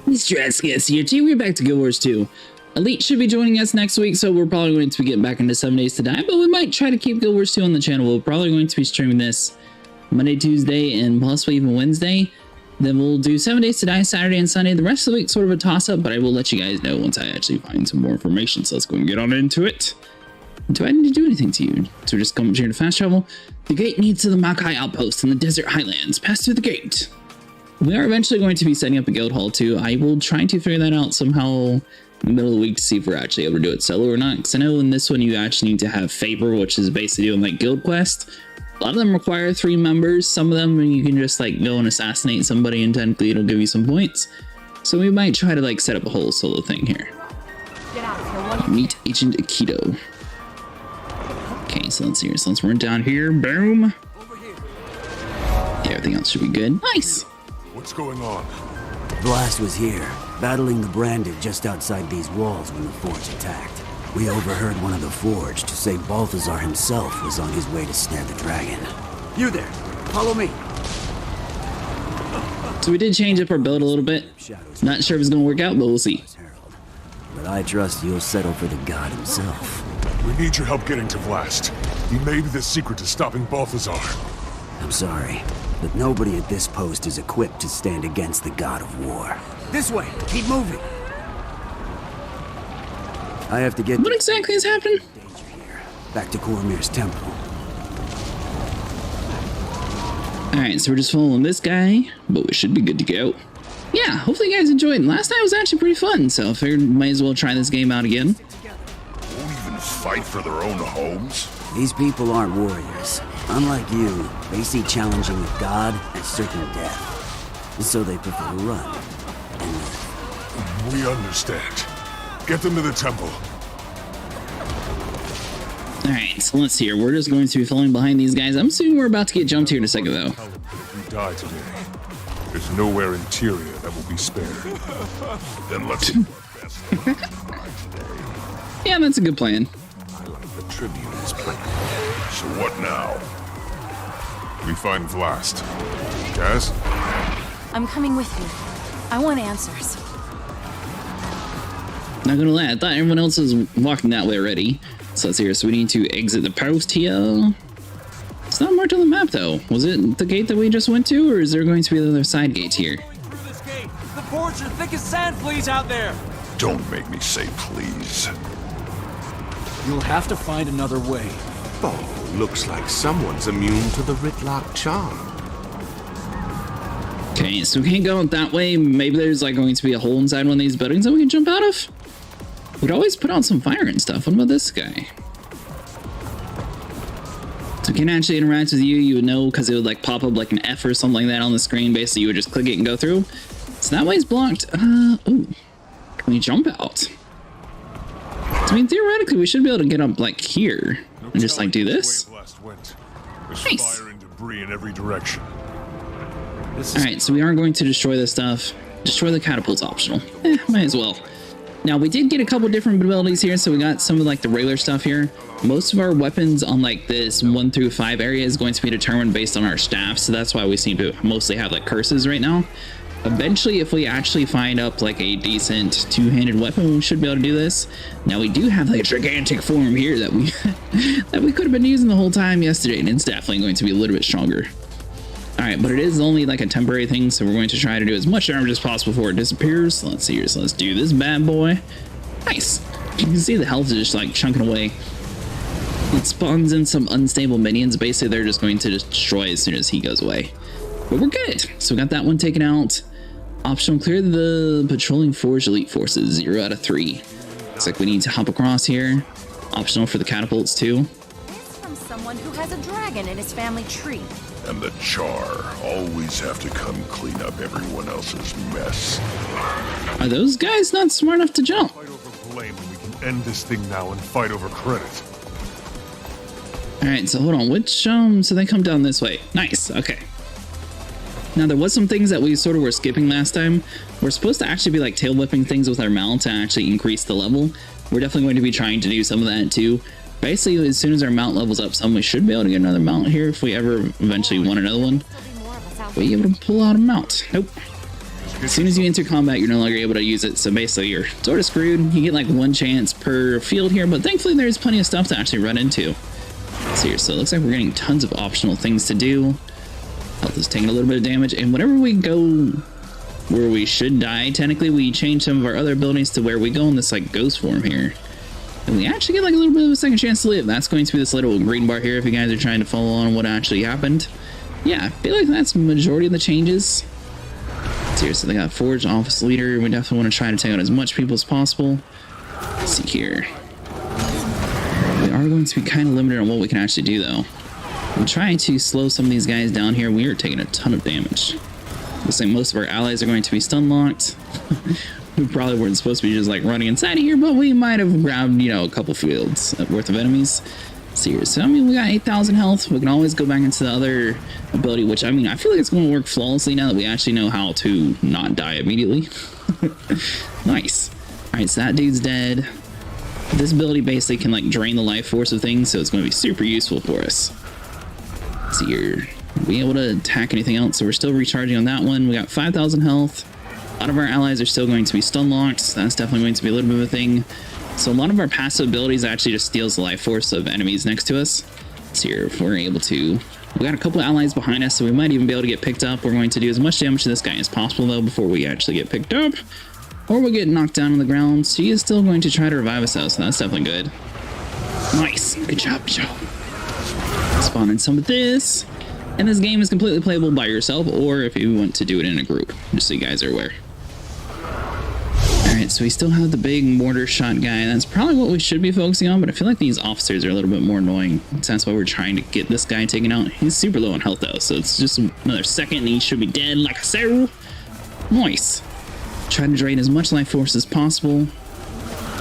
Yes, here too. We're back to Guild Wars 2. Elite should be joining us next week, so we're probably going to be getting back into 7 Days to Die, but we might try to keep Guild Wars 2 on the channel. We're probably going to be streaming this Monday, Tuesday, and possibly even Wednesday. Then we'll do 7 Days to Die Saturday and Sunday. The rest of the week sort of a toss-up, but I will let you guys know once I actually find some more information. So let's go and get on into it. Do I need to do anything to you? So we're just coming here to fast travel. The gate leads to the Makai outpost in the desert highlands. Pass through the gate. We are eventually going to be setting up a guild hall too. I will try to figure that out somehow in the middle of the week to see if we're actually able to do it solo or not. Because I know in this one you actually need to have favor, which is basically doing like guild quest. A lot of them require 3 members. Some of them you can just like go and assassinate somebody and technically it'll give you some points. So we might try to like set up a whole solo thing here. Meet Agent Akito. Okay, so let's see here. So let's run down here. Boom. Yeah, everything else should be good. Nice. What's going on? Blast was here, battling the Branded just outside these walls when the Forge attacked. We overheard one of the Forge to say Balthazar himself was on his way to snare the dragon. You there, follow me. So we did change up our build a little bit. Not sure if it's going to work out, but we'll see. But I trust you'll settle for the god himself. We need your help getting to Blast. He may be the secret to stopping Balthazar. I'm sorry, but nobody at this post is equipped to stand against the god of war. This way, keep moving. I have to get... What exactly is happening? Danger here. Back to Koromir's temple. Alright, so we're just following this guy, but we should be good to go. Yeah, hopefully you guys enjoyed. Last time was actually pretty fun, so I figured we might as well try this game out again. Won't even fight for their own homes? These people aren't warriors. Unlike you, they see challenging the god as certain death. And so they prefer to run. And we understand. Get them to the temple. Alright, so let's see here. We're just going to be falling behind these guys. I'm assuming we're about to get jumped here in a second, though. If we die today, there's nowhere in Tyria that will be spared. Then let's do our best. Yeah, that's a good plan. I like the Tribune's plan. So what now? We find Vlast. Jazz? I'm coming with you. I want answers. Not gonna lie, I thought everyone else was walking that way already. So let's see here. So we need to exit the post here. It's not marked on the map though. Was it the gate that we just went to, or is there going to be other side gates here? Through this gate. The boards are thick as sand fleas out there. Don't make me say please. You'll have to find another way. Oh, looks like someone's immune to the Ritlock charm. Okay, so we can't go out that way. Maybe there's like going to be a hole inside one of these buildings that we can jump out of. We'd always put out some fire and stuff. What about this guy? So can actually interact with you, you would know because it would like pop up like an F or something like that on the screen. Basically, you would just click it and go through. So that way's blocked. Ooh, can we jump out? So, I mean, theoretically, we should be able to get up like here and just like do this. There's Nice. fire and debris in every direction. All right, so we are going to destroy this stuff. Destroy the catapult's optional. Might as well. Now, we did get a couple different abilities here, so we got some of like the regular stuff here. Most of our weapons on like this 1 through 5 area is going to be determined based on our staff, so that's why we seem to mostly have like curses right now. Eventually, if we actually find up like a decent 2-handed weapon, we should be able to do this. Now, we do have like a gigantic form here that we that we could have been using the whole time yesterday, and it's definitely going to be a little bit stronger. All right, but it is only like a temporary thing, so we're going to try to do as much damage as possible before it disappears. So let's see here. So let's do this bad boy. Nice. You can see the health is just like chunking away. It spawns in some unstable minions. Basically, they're just going to destroy as soon as he goes away. But we're good. So we got that one taken out. Optional, clear the patrolling Forge elite forces. 0 out of 3. Looks like we need to hop across here. Optional for the catapults too. This from someone who has a dragon in his family tree. And the Char always have to come clean up everyone else's mess. Are those guys not smart enough to jump? Fight over blame and we can end this thing now and fight over credit. All right, so hold on. Which so they come down this way. Nice. Okay. Now there was some things that we sort of were skipping last time. We're supposed to actually be like tail whipping things with our mount to actually increase the level. We're definitely going to be trying to do some of that too. Basically, as soon as our mount levels up some, we should be able to get another mount here if we ever eventually want another one. Will you able to pull out a mount? Nope. as soon as you enter combat, you're no longer able to use it. So basically, you're sort of screwed. You get like one chance per field here, but thankfully there's plenty of stuff to actually run into. So it looks like we're getting tons of optional things to do. Health is taking a little bit of damage, and whenever we go where we should die, technically we change some of our other abilities to where we go in this like ghost form here. And we actually get like a little bit of a second chance to live. That's going to be this little green bar here if you guys are trying to follow on what actually happened. Yeah, I feel like that's the majority of the changes. Seriously, they got Forge Office Leader. We definitely want to try to take out as much people as possible. Let's see here. We are going to be kind of limited on what we can actually do though. I'm trying to slow some of these guys down here. We are taking a ton of damage. Looks like most of our allies are going to be stun locked. We probably weren't supposed to be just like running inside of here, but we might have grabbed, you know, a couple fields worth of enemies. So I mean, we got 8,000 health. We can always go back into the other ability, which I mean, I feel like it's going to work flawlessly now that we actually know how to not die immediately. Nice. All right, so that dude's dead. This ability basically can like drain the life force of things, so it's going to be super useful for us. So you're be able to attack anything else, so we're still recharging on that one. We got 5,000 health. A lot of our allies are still going to be stun locked, so that's definitely going to be a little bit of a thing. So a lot of our passive abilities actually just steals the life force of enemies next to us. So here, if we're able to, we got a couple of allies behind us, so we might even be able to get picked up. We're going to do as much damage to this guy as possible though before we actually get picked up, or we'll get knocked down on the ground. She is still going to try to revive us though, so that's definitely good. Nice, good job, good job. Spawn in some of this, and this game is completely playable by yourself, or if you want to do it in a group, just so you guys are aware. Alright, so we still have the big mortar shot guy. That's probably what we should be focusing on, but I feel like these officers are a little bit more annoying. So that's why we're trying to get this guy taken out. He's super low on health though, so it's just another second and he should be dead like a so. Nice. Trying to drain as much life force as possible.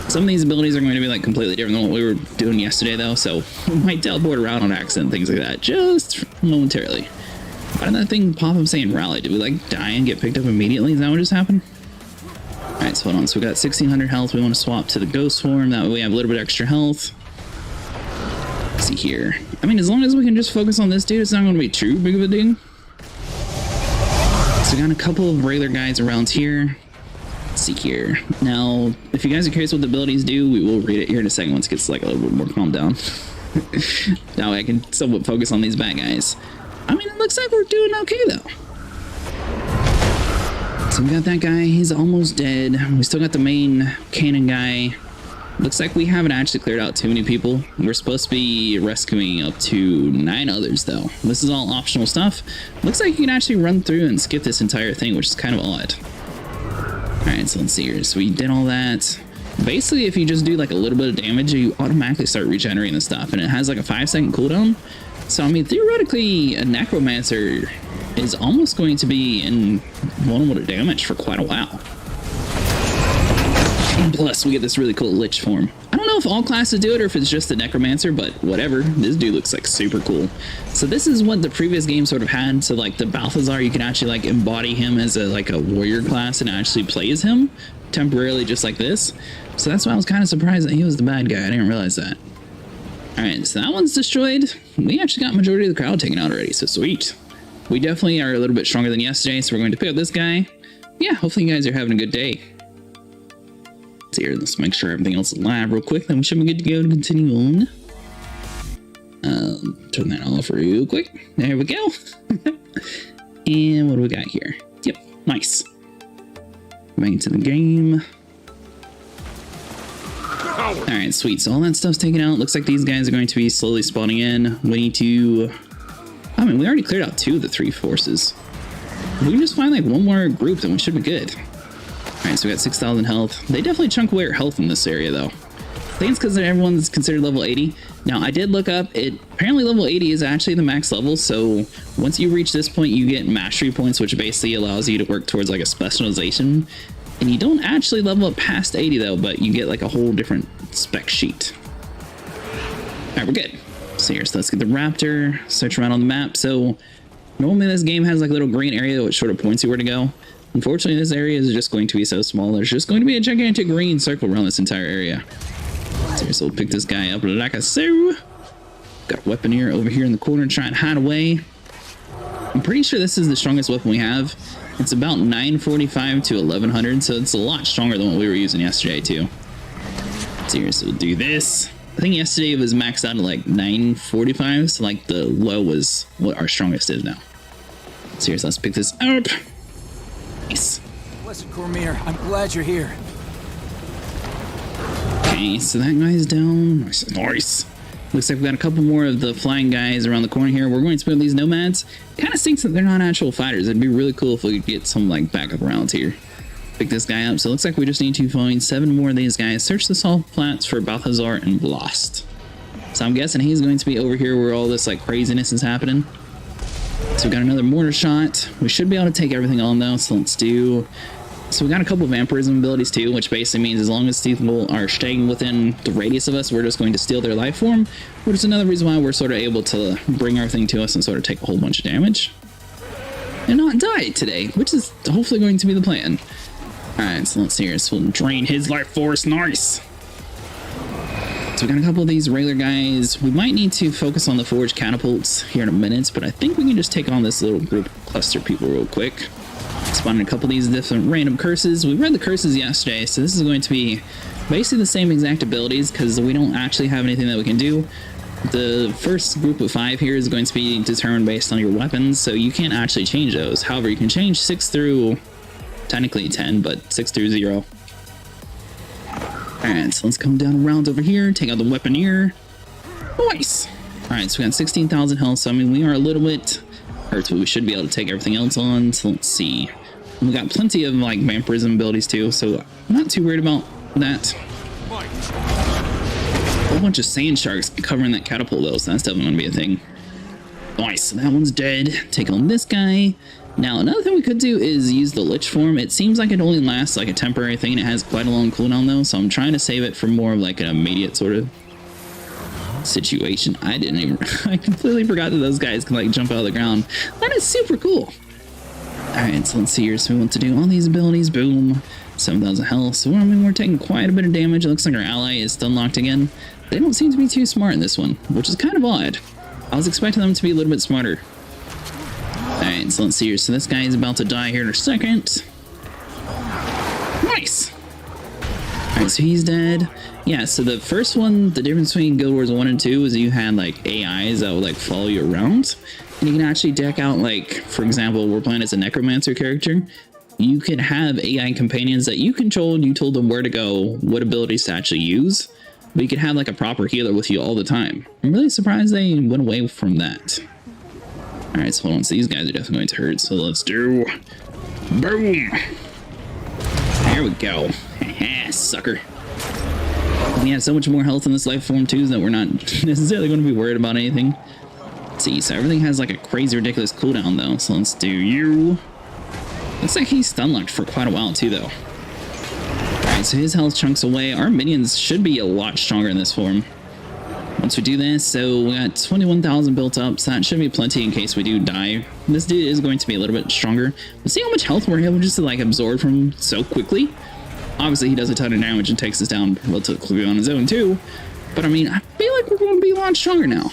Some of these abilities are going to be like completely different than what we were doing yesterday though, so we might teleport around on accident, things like that, just momentarily. Why did that thing pop up saying rally? Did we like die and get picked up immediately? Is that what just happened? Alright, so hold on. So we got 1,600 health. We want to swap to the ghost form. That way we have a little bit extra health. Let's see here. I mean, as long as we can just focus on this dude, it's not going to be too big of a ding. So we got a couple of regular guys around here. Let's see here. Now, if you guys are curious what the abilities do, we will read it here in a second once it gets like a little bit more calmed down. That way I can somewhat focus on these bad guys. I mean, it looks like we're doing okay though. So we got that guy, he's almost dead. We still got the main cannon guy. Looks like we haven't actually cleared out too many people. We're supposed to be rescuing up to 9 others though. This is all optional stuff. Looks like you can actually run through and skip this entire thing, which is kind of odd. Alright, so let's see here. So we did all that. Basically, if you just do like a little bit of damage, you automatically start regenerating the stuff, and it has like a 5-second cooldown. So I mean, theoretically, a necromancer is almost going to be invulnerable to damage for quite a while. And plus, we get this really cool lich form. I don't know if all classes do it or if it's just the necromancer, but whatever. This dude looks like super cool. So this is what the previous game sort of had. So like the Balthazar, you can actually like embody him as a warrior class and actually play as him temporarily, just like this. So that's why I was kind of surprised that he was the bad guy. I didn't realize that. All right, so that one's destroyed. We actually got majority of the crowd taken out already, so sweet. We definitely are a little bit stronger than yesterday, so we're going to pick up this guy. Yeah, hopefully you guys are having a good day. So here, let's make sure everything else is live real quick, then we should be good to go to continue on. Turn that off real quick. There we go. And what do we got here? Yep, nice. Back into the game. Alright, sweet. So all that stuff's taken out. Looks like these guys are going to be slowly spawning in. We need to... I mean, we already cleared out 2 of the 3 forces. If we can just find like one more group, then we should be good. Alright, so we got 6,000 health. They definitely chunk away our health in this area, though. I think it's because everyone's considered level 80. Now, I did look up. Apparently level 80 is actually the max level, so once you reach this point, you get mastery points, which basically allows you to work towards like a specialization. And you don't actually level up past 80 though, but you get like a whole different spec sheet. Alright, we're good. So here, so let's get the Raptor, search around on the map. So normally this game has like a little green area which sort of points you where to go. Unfortunately, this area is just going to be so small. There's just going to be a gigantic green circle around this entire area. So here, so we'll pick this guy up like a so. Got a weapon here over here in the corner, try and hide away. I'm pretty sure this is the strongest weapon we have. It's about 945 to 1100, so it's a lot stronger than what we were using yesterday too. Seriously, we'll do this. I think yesterday it was maxed out at like 945, so like the low was what our strongest is now. Seriously, let's pick this up. Nice. Blessed Cormier, I'm glad you're here. Okay, so that guy's down. Nice. Nice. Looks like we got a couple more of the flying guys around the corner here. We're going to split these nomads. Kind of stinks that they're not actual fighters. It'd be really cool if we could get some like backup rounds here. Pick this guy up. So it looks like we just need to find 7 more of these guys. Search the salt flats for Balthazar and Blast. So I'm guessing he's going to be over here where all this like craziness is happening. So we got another mortar shot. We should be able to take everything on though. So let's do. So we got a couple of vampirism abilities too, which basically means as long as people are staying within the radius of us, we're just going to steal their life form, which is another reason why we're sort of able to bring everything to us and sort of take a whole bunch of damage and not die today, which is hopefully going to be the plan. All right, so let's see here. So we'll drain his life force. Nice. So we got a couple of these regular guys. We might need to focus on the forged catapults here in a minute, but I think we can just take on this little group of cluster people real quick. Spawning a couple of these different random curses. We read the curses yesterday, so this is going to be basically the same exact abilities because we don't actually have anything that we can do. The first group of 5 here is going to be determined based on your weapons, so you can't actually change those. However, you can change 6 through, technically 10, but 6 through 0. Alright, so let's come down around over here, take out the weaponeer. Nice! Alright, so we got 16,000 health, so I mean, we are a little bit hurt, but we should be able to take everything else on. So let's see. We got plenty of like vampirism abilities too, so I'm not too worried about that. A whole bunch of sand sharks covering that catapult though, so that's definitely gonna be a thing. Nice, so that one's dead. Take on this guy. Now another thing we could do is use the lich form. It seems like it only lasts like a temporary thing and it has quite a long cooldown though, so I'm trying to save it for more of like an immediate sort of situation. I completely forgot that those guys can like jump out of the ground. That is super cool. Alright, so let's see here. So we want to do all these abilities. Boom. 7,000 health. So I mean, we're taking quite a bit of damage. It looks like our ally is stun locked again. They don't seem to be too smart in this one, which is kind of odd. I was expecting them to be a little bit smarter. Alright, so let's see here. So this guy is about to die here in a second. Nice! Alright, so he's dead. Yeah, so the first one, the difference between Guild Wars 1 and 2 is you had like AIs that would like follow you around. And you can actually deck out like, for example, we're playing as a necromancer character. You could have AI companions that you controlled, you told them where to go, what abilities to actually use. But you could have like a proper healer with you all the time. I'm really surprised they went away from that. Alright, so hold on, so these guys are definitely going to hurt, so let's do... Boom! There we go. Sucker. We have so much more health in this life form too that we're not necessarily going to be worried about anything. Let's see, so everything has like a crazy ridiculous cooldown though, so let's do you. Looks like he's stun locked for quite a while too though. Alright, so his health chunks away. Our minions should be a lot stronger in this form. Once we do this, so we got 21,000 built up, so that should be plenty in case we do die. This dude is going to be a little bit stronger. But see how much health we're able just to like absorb from so quickly? Obviously he does a ton of damage and takes us down relatively quickly on his own too. But I mean, I feel like we're going to be a lot stronger now.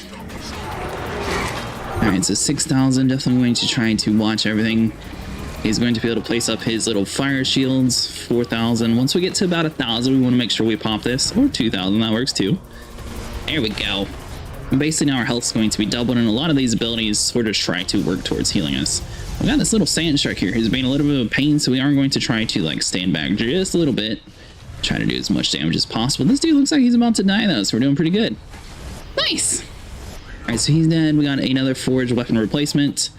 Alright, so 6,000, definitely going to try to watch everything. He's going to be able to place up his little fire shields, 4,000. Once we get to about 1,000, we want to make sure we pop this, or 2,000, that works too. There we go. And basically now our health is going to be doubled, and a lot of these abilities we're just trying to work towards healing us. We got this little sand shark here who's being a little bit of a pain, so we are going to try to like stand back just a little bit. Try to do as much damage as possible. This dude looks like he's about to die though, so we're doing pretty good. Nice! Alright, so he's dead. We got another forged weapon replacement.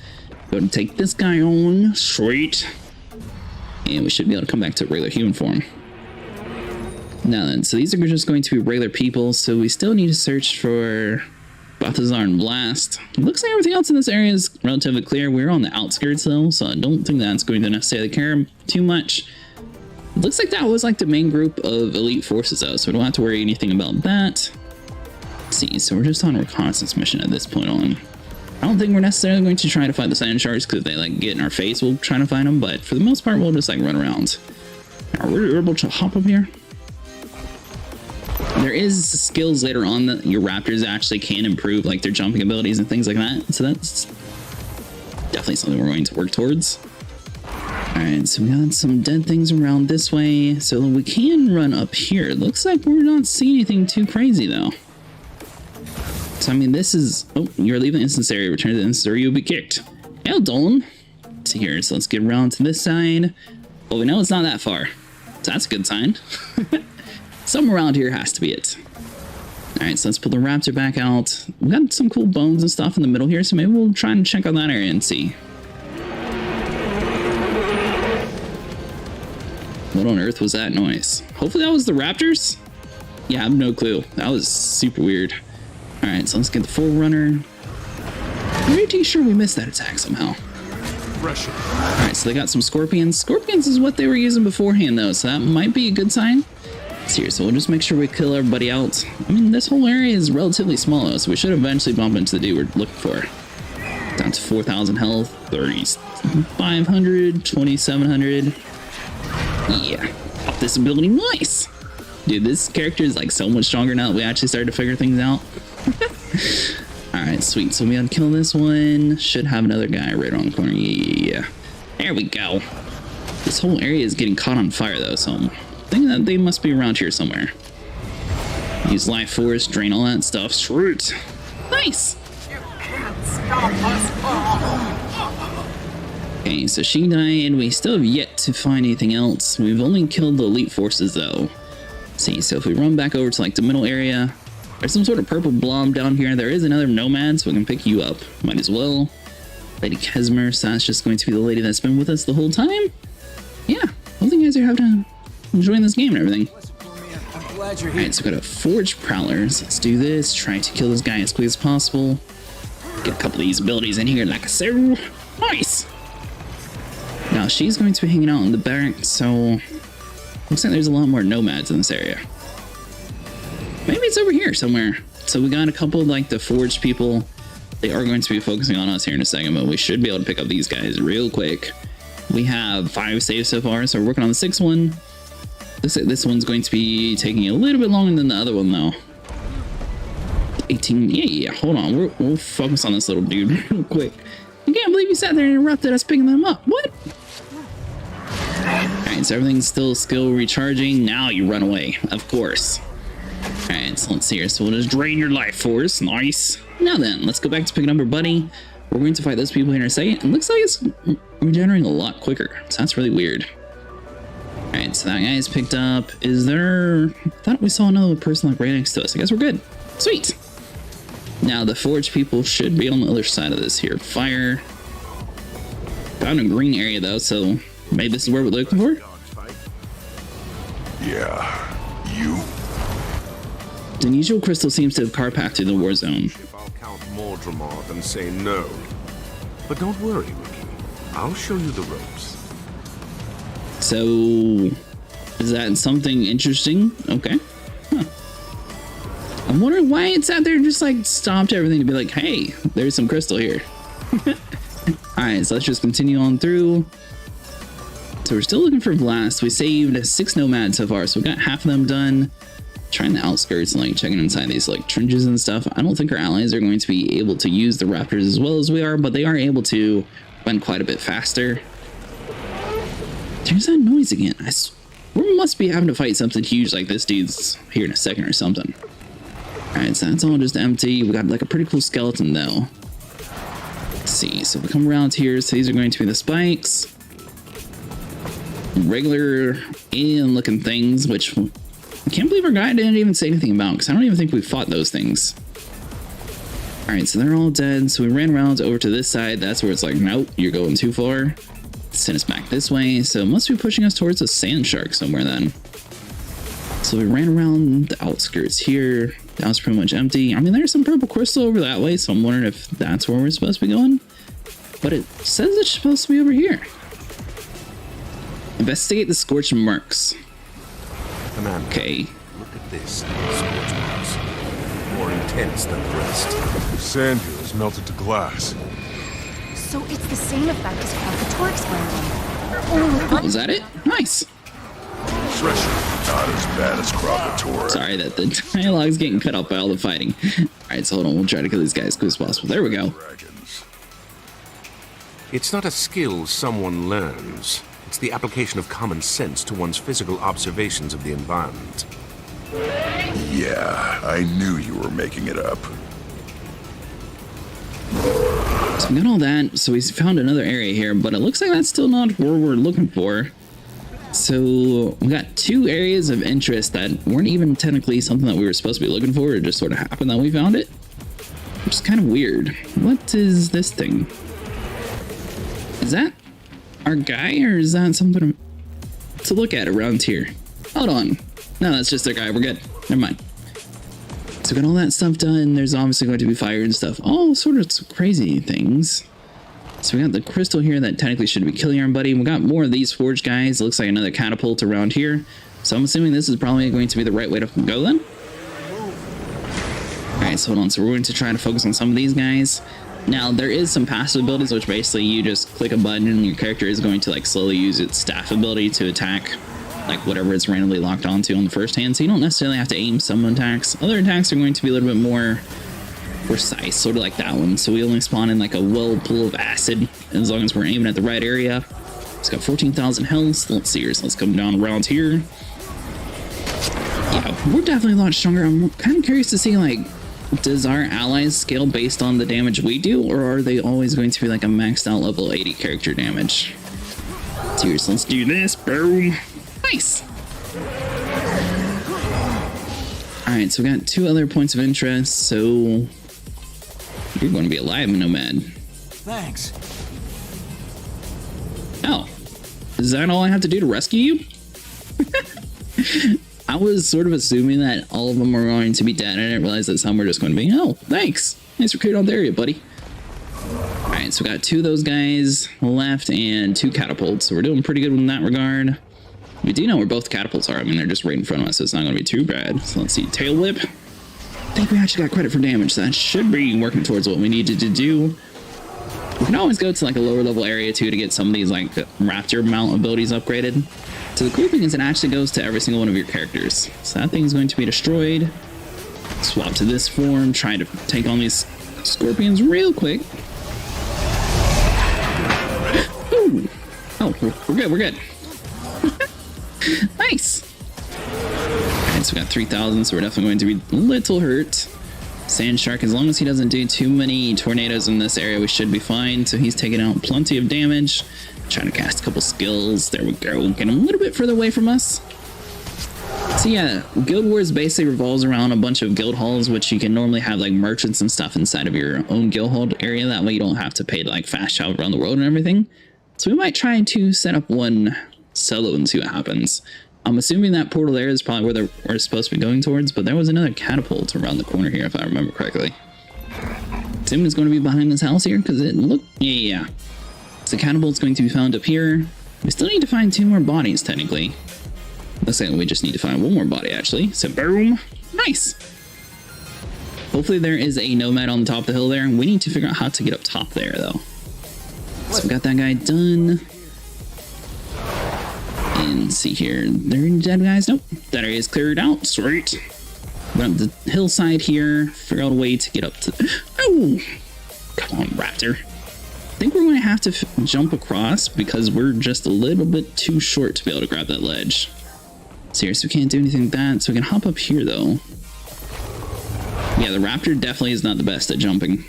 Go ahead and take this guy on. Sweet. And we should be able to come back to regular human form. Now then, so these are just going to be regular people, so we still need to search for Balthazar and Blast. It looks like everything else in this area is relatively clear. We're on the outskirts though, so I don't think that's going to necessarily care too much. It looks like that was like the main group of elite forces though, so we don't have to worry anything about that. Let's see, so we're just on a reconnaissance mission at this point on. I don't think we're necessarily going to try to fight the sand sharks because they like get in our face. We'll try to find them, but for the most part, we'll just like run around. Are we able to hop up here? There is skills later on that your raptors actually can improve, like their jumping abilities and things like that. So that's definitely something we're going to work towards. Alright, so we got some dead things around this way. So we can run up here. Looks like we're not seeing anything too crazy, though. So, I mean, this is... Oh, you're leaving the instance area. Return to the instance area, you'll be kicked. Hell, Dolan. So here, so let's get around to this side. Well, we know it's not that far. So that's a good sign. Somewhere around here has to be it. Alright, so let's pull the Raptor back out. We've got some cool bones and stuff in the middle here, so maybe we'll try and check out that area and see. What on earth was that noise? Hopefully that was the Raptors? Yeah, I have no clue. That was super weird. Alright, so let's get the Forerunner. I'm pretty sure we missed that attack somehow. Alright, so they got some Scorpions. Scorpions is what they were using beforehand, though, so that might be a good sign. Here, so we'll just make sure we kill everybody out. I mean, this whole area is relatively small, though, so we should eventually bump into the dude we're looking for. Down to 4,000 health, 3,500, 2,700. Yeah, off this ability, nice! Dude, this character is like so much stronger now that we actually started to figure things out. Alright, sweet. So we gotta kill this one. Should have another guy right on the corner. Yeah. There we go. This whole area is getting caught on fire, though, so I'm thinking that they must be around here somewhere. Use life force, drain all that stuff. Shoot. Nice! You can't stop us all! Okay, so she died. We still have yet to find anything else. We've only killed the elite forces, though. See, so if we run back over to like the middle area, there's some sort of purple blob down here. There is another nomad, so we can pick you up. Might as well. Lady Kesmer, so that's just going to be the lady that's been with us the whole time. Yeah, hope you guys are enjoying this game and everything. I'm glad you're here. Alright, so we got a Forge Prowlers. Let's do this. Try to kill this guy as quick as possible. Get a couple of these abilities in here, like a so. Nice! Now, she's going to be hanging out in the back, so... Looks like there's a lot more nomads in this area. Maybe it's over here somewhere. So we got a couple of, like, the Forged people. They are going to be focusing on us here in a second, but we should be able to pick up these guys real quick. We have 5 saves so far, so we're working on the 6th one. This one's going to be taking a little bit longer than the other one, though. 18... Yeah, hold on. We'll focus on this little dude real quick. I can't believe you sat there and interrupted us picking them up. What? Alright, so everything's still skill recharging. Now you run away, of course. Alright, so let's see here. So we'll just drain your life force. Nice. Now then, let's go back to picking up our buddy. We're going to fight those people here in a second. It looks like it's regenerating a lot quicker. So that's really weird. Alright, so that guy's picked up. Is there... I thought we saw another person like right next to us. I guess we're good. Sweet. Now the Forge people should be on the other side of this here. Fire. Found a green area though, so maybe this is where we're looking for. Yeah, you. The unusual crystal seems to have car path through the war zone. I'll count more Dramar than say no. But don't worry, Ricky. I'll show you the ropes. So, is that something interesting? Okay. Huh. I'm wondering why it's out there just like stopped everything to be like, hey, there's some crystal here. Alright, so let's just continue on through. So we're still looking for Blast. We saved 6 nomads so far, so we got half of them done. Trying the outskirts and like checking inside these like trenches and stuff. I don't think our allies are going to be able to use the Raptors as well as we are, but they are able to run quite a bit faster. There's that noise again. We must be having to fight something huge like this dude's here in a second or something. Alright, so that's all just empty. We got like a pretty cool skeleton though. Let's see, so we come around here, so these are going to be the spikes. Regular alien looking things, which I can't believe our guy didn't even say anything about, because I don't even think we fought those things. Alright, so they're all dead, so we ran around over to this side. That's where it's like, nope, you're going too far. Send us back this way, so it must be pushing us towards a sand shark somewhere then. So we ran around the outskirts here. That was pretty much empty. I mean, there's some purple crystal over that way, so I'm wondering if that's where we're supposed to be going. But it says it's supposed to be over here. Investigate the scorched marks. Commander, Okay. look at this. Scorch marks. More intense than the rest. Sand here is melted to glass. So it's the same effect as Raptor expanding. Was that it? Nice. Thresher, not as bad as Kravator. Sorry that the dialogue's getting cut off by all the fighting. Alright, so hold on. We'll try to kill these guys as quick as possible. There we go. Dragons. It's not a skill someone learns. It's the application of common sense to one's physical observations of the environment. Yeah, I knew you were making it up. So we got all that, so we found another area here, but it looks like that's still not where we're looking for. So we got two areas of interest that weren't even technically something that we were supposed to be looking for. It just sort of happened that we found it, which is kind of weird. What is this thing? Is that our guy, or is that something to look at around here? Hold on. No, that's just our guy. We're good. Never mind. So we got all that stuff done. There's obviously going to be fire and stuff. All sort of crazy things. So we got the crystal here that technically should be killing our buddy. We got more of these forge guys. It looks like another catapult around here. So I'm assuming this is probably going to be the right way to go then. Alright, so hold on. So we're going to try to focus on some of these guys. Now, there is some passive abilities, which basically you just click a button and your character is going to like slowly use its staff ability to attack like whatever it's randomly locked onto on the first hand. So you don't necessarily have to aim some attacks. Other attacks are going to be a little bit more precise, sort of like that one. So we only spawn in like a whirlpool of acid as long as we're aiming at the right area. It's got 14,000 health. Let's see here. So let's come down around here. Yeah, we're definitely a lot stronger. I'm kind of curious to see, like, does our allies scale based on the damage we do, or are they always going to be like a maxed out level 80 character damage? Seriously, let's do this. Boom. Nice. Alright, so we got two other points of interest. So you're going to be alive, Nomad. Thanks. Oh, is that all I have to do to rescue you? I was sort of assuming that all of them were going to be dead. I didn't realize that some were just going to be, oh, thanks. Thanks for clearing out the area, buddy. Alright, so we got two of those guys left and two catapults. So we're doing pretty good in that regard. We do know where both catapults are. I mean, they're just right in front of us, so it's not going to be too bad. So let's see. Tail whip. I think we actually got credit for damage. So that should be working towards what we needed to do. We can always go to like a lower level area too to get some of these like Raptor mount abilities upgraded. So the cool thing is it actually goes to every single one of your characters. So that thing's going to be destroyed. Swap to this form. Try to take on these scorpions real quick. Ooh. Oh, we're good. We're good. Nice. Alright, so we got 3,000, so we're definitely going to be a little hurt. Sand Shark, as long as he doesn't do too many tornadoes in this area, we should be fine. So he's taking out plenty of damage. Trying to cast a couple skills. There we go. Get him a little bit further away from us. So yeah, Guild Wars basically revolves around a bunch of guild halls, which you can normally have like merchants and stuff inside of your own guild hall area. That way you don't have to pay to like fast travel around the world and everything. So we might try to set up one solo and see what happens. I'm assuming that portal there is probably where we're supposed to be going towards, but there was another catapult around the corner here, if I remember correctly. Assuming it's going to be behind this house here, because it looked... Yeah. So catapult's going to be found up here. We still need to find two more bodies, technically. Looks like we just need to find one more body, actually. So boom. Nice. Hopefully there is a nomad on the top of the hill there. We need to figure out how to get up top there, though. So we got that guy done. And see here, there are dead guys. Nope, that area is cleared out. Sweet. Run up the hillside here. Figure out a way to get up to. Oh, come on, Raptor. I think we're going to have to jump across because we're just a little bit too short to be able to grab that ledge. Seriously, we can't do anything with that. So we can hop up here though. Yeah, the Raptor definitely is not the best at jumping.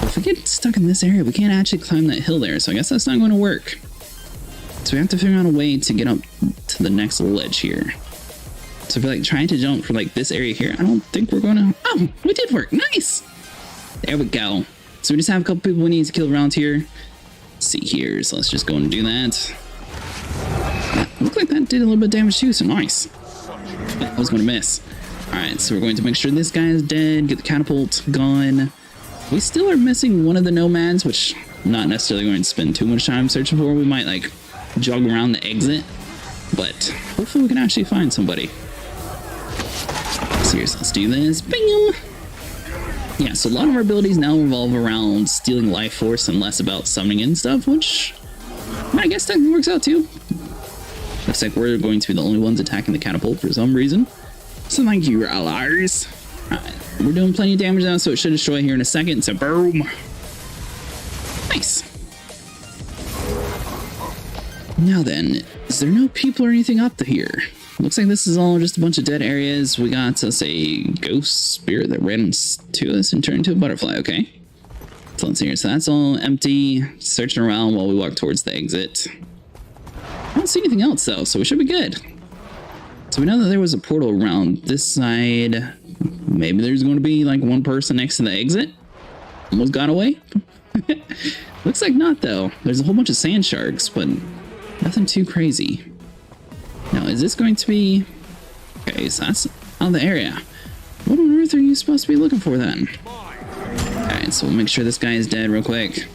If we get stuck in this area, we can't actually climb that hill there. So I guess that's not going to work. So we have to figure out a way to get up to the next ledge here. So if we're like trying to jump from like this area here, I don't think we're gonna... Oh, we did work. Nice. There we go. So we just have a couple people we need to kill around here. Let's see here. So let's just go and do that. Looked like that did a little bit of damage too. So nice. I was gonna miss. All right. So we're going to make sure this guy is dead. Get the catapult gone. We still are missing one of the nomads, which I'm not necessarily going to spend too much time searching for. We might like jog around the exit, but hopefully we can actually find somebody. Seriously, let's do this. Bam! Yeah, so a lot of our abilities now revolve around stealing life force and less about summoning in stuff, which I guess that works out too. Looks like we're going to be the only ones attacking the catapult for some reason. So thank you, allies. Alright, we're doing plenty of damage now, so it should destroy here in a second. So boom. Nice. Now then, is there no people or anything up here? Looks like this is all just a bunch of dead areas. We got us a ghost spirit that ran to us and turned into a butterfly, okay? So let's see here. So that's all empty. Searching around while we walk towards the exit. I don't see anything else though, so we should be good. So we know that there was a portal around this side. Maybe there's going to be like one person next to the exit. Almost got away. Looks like not though. There's a whole bunch of sand sharks, but nothing too crazy. Now, is this going to be... Okay, so that's out of the area. What on earth are you supposed to be looking for then? Alright, so we'll make sure this guy is dead real quick.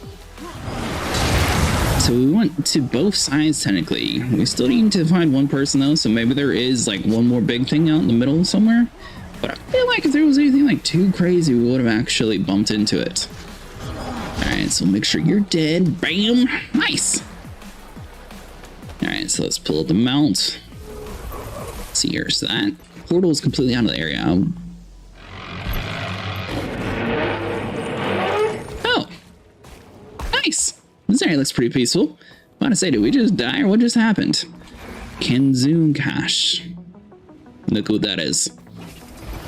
So we went to both sides technically. We still need to find one person though, so maybe there is like one more big thing out in the middle somewhere. But I feel like if there was anything like too crazy, we would have actually bumped into it. Alright, so make sure you're dead. Bam! Nice! Alright, so let's pull up the mount. Let's see here, so that portal is completely out of the area. Oh! Nice! This area looks pretty peaceful. About to say, did we just die or what just happened? Kenzoon Cache. Look what that is.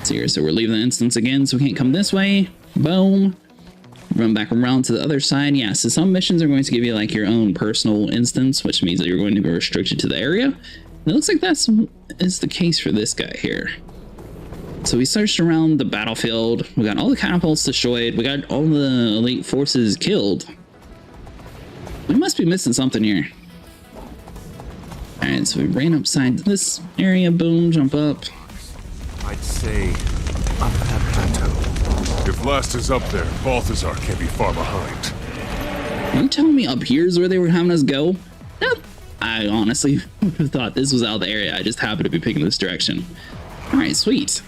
See here, so we're leaving the instance again, so we can't come this way. Boom. Run back around to the other side. Yeah, so some missions are going to give you like your own personal instance, which means that you're going to be restricted to the area. And it looks like that's is the case for this guy here. So we searched around the battlefield. We got all the catapults destroyed. We got all the elite forces killed. We must be missing something here. Alright, so we ran upside this area. Boom, jump up. I'd say up that plateau. If Last is up there, Balthazar can't be far behind. Are you telling me up here is where they were having us go? No. I honestly would have thought this was out of the area. I just happened to be picking this direction. Alright, sweet.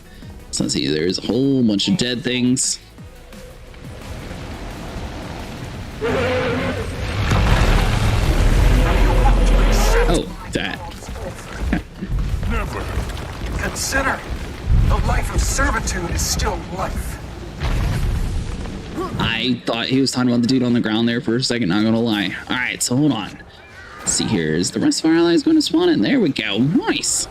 So let's see, there's a whole bunch of dead things. Oh, that. Never. Consider, the life of servitude is still life. I thought he was talking about the dude on the ground there for a second, not gonna lie. Alright, so hold on. Let's see here, is the rest of our allies going to spawn in? There we go, nice!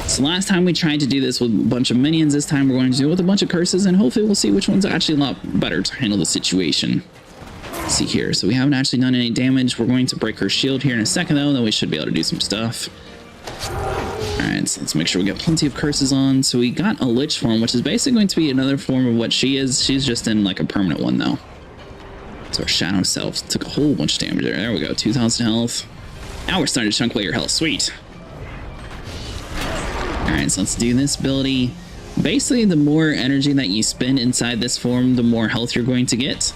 So last time we tried to do this with a bunch of minions, this time we're going to do it with a bunch of curses, and hopefully we'll see which one's actually a lot better to handle the situation. Let's see here, so we haven't actually done any damage. We're going to break her shield here in a second though, then we should be able to do some stuff. Alright, so let's make sure we get plenty of curses on. So we got a lich form, which is basically going to be another form of what she is. She's just in like a permanent one though. So our shadow self took a whole bunch of damage there. There we go, 2,000 health. Now we're starting to chunk away your health, sweet. Alright, so let's do this ability. Basically, the more energy that you spend inside this form, the more health you're going to get.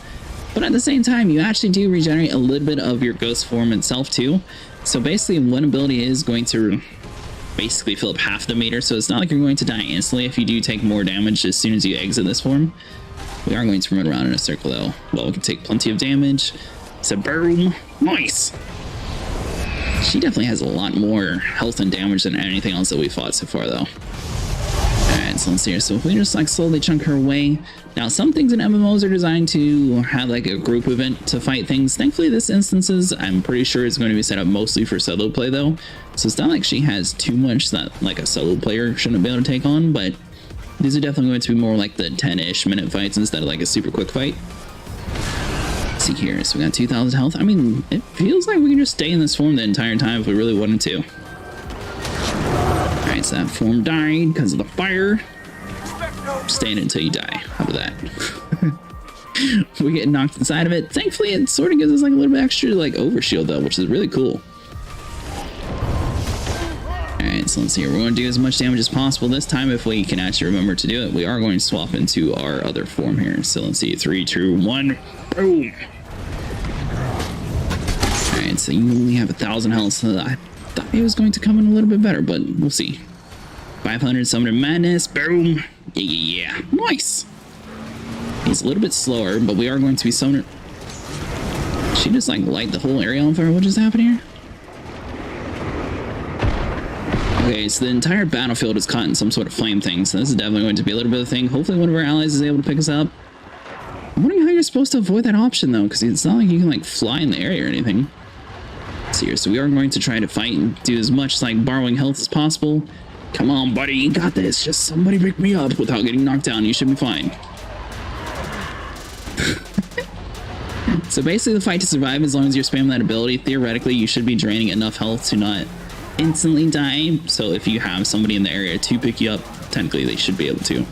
But at the same time, you actually do regenerate a little bit of your ghost form itself too. So basically, one ability is going to basically fill up half the meter, so it's not like you're going to die instantly if you do take more damage as soon as you exit this form. We are going to run around in a circle though. Well, we can take plenty of damage. So boom, nice! She definitely has a lot more health and damage than anything else that we fought so far though. Alright, so let's see here. So if we just like slowly chunk her away. Now some things in MMOs are designed to have like a group event to fight things. Thankfully this instances, I'm pretty sure it's going to be set up mostly for solo play though. So it's not like she has too much that like a solo player shouldn't be able to take on, but these are definitely going to be more like the 10-ish minute fights instead of like a super quick fight. Let's see here, so we got 2,000 health. I mean, it feels like we can just stay in this form the entire time if we really wanted to. Alright, so that form died because of the fire. Stay in it until you die. How about that? We get knocked inside of it. Thankfully, it sort of gives us like a little bit extra like overshield though, which is really cool. Alright, so let's see here. We're going to do as much damage as possible this time if we can actually remember to do it. We are going to swap into our other form here. So let's see. 3, 2, 1. Boom! Alright, so you only have 1,000 health. So I thought it was going to come in a little bit better, but we'll see. 500 Summoner Madness. Boom! Yeah. Nice! He's a little bit slower, but we are going to be summoning. She just like light the whole area on fire. What just happened here? Okay, so the entire battlefield is caught in some sort of flame thing, so this is definitely going to be a little bit of a thing. Hopefully one of our allies is able to pick us up. I'm wondering how you're supposed to avoid that option though, because it's not like you can like fly in the area or anything. So we are going to try to fight and do as much like borrowing health as possible. Come on, buddy, you got this. Just somebody pick me up without getting knocked down. You should be fine. So basically the fight to survive, as long as you're spamming that ability, theoretically you should be draining enough health to not instantly die. So if you have somebody in the area to pick you up, technically they should be able to.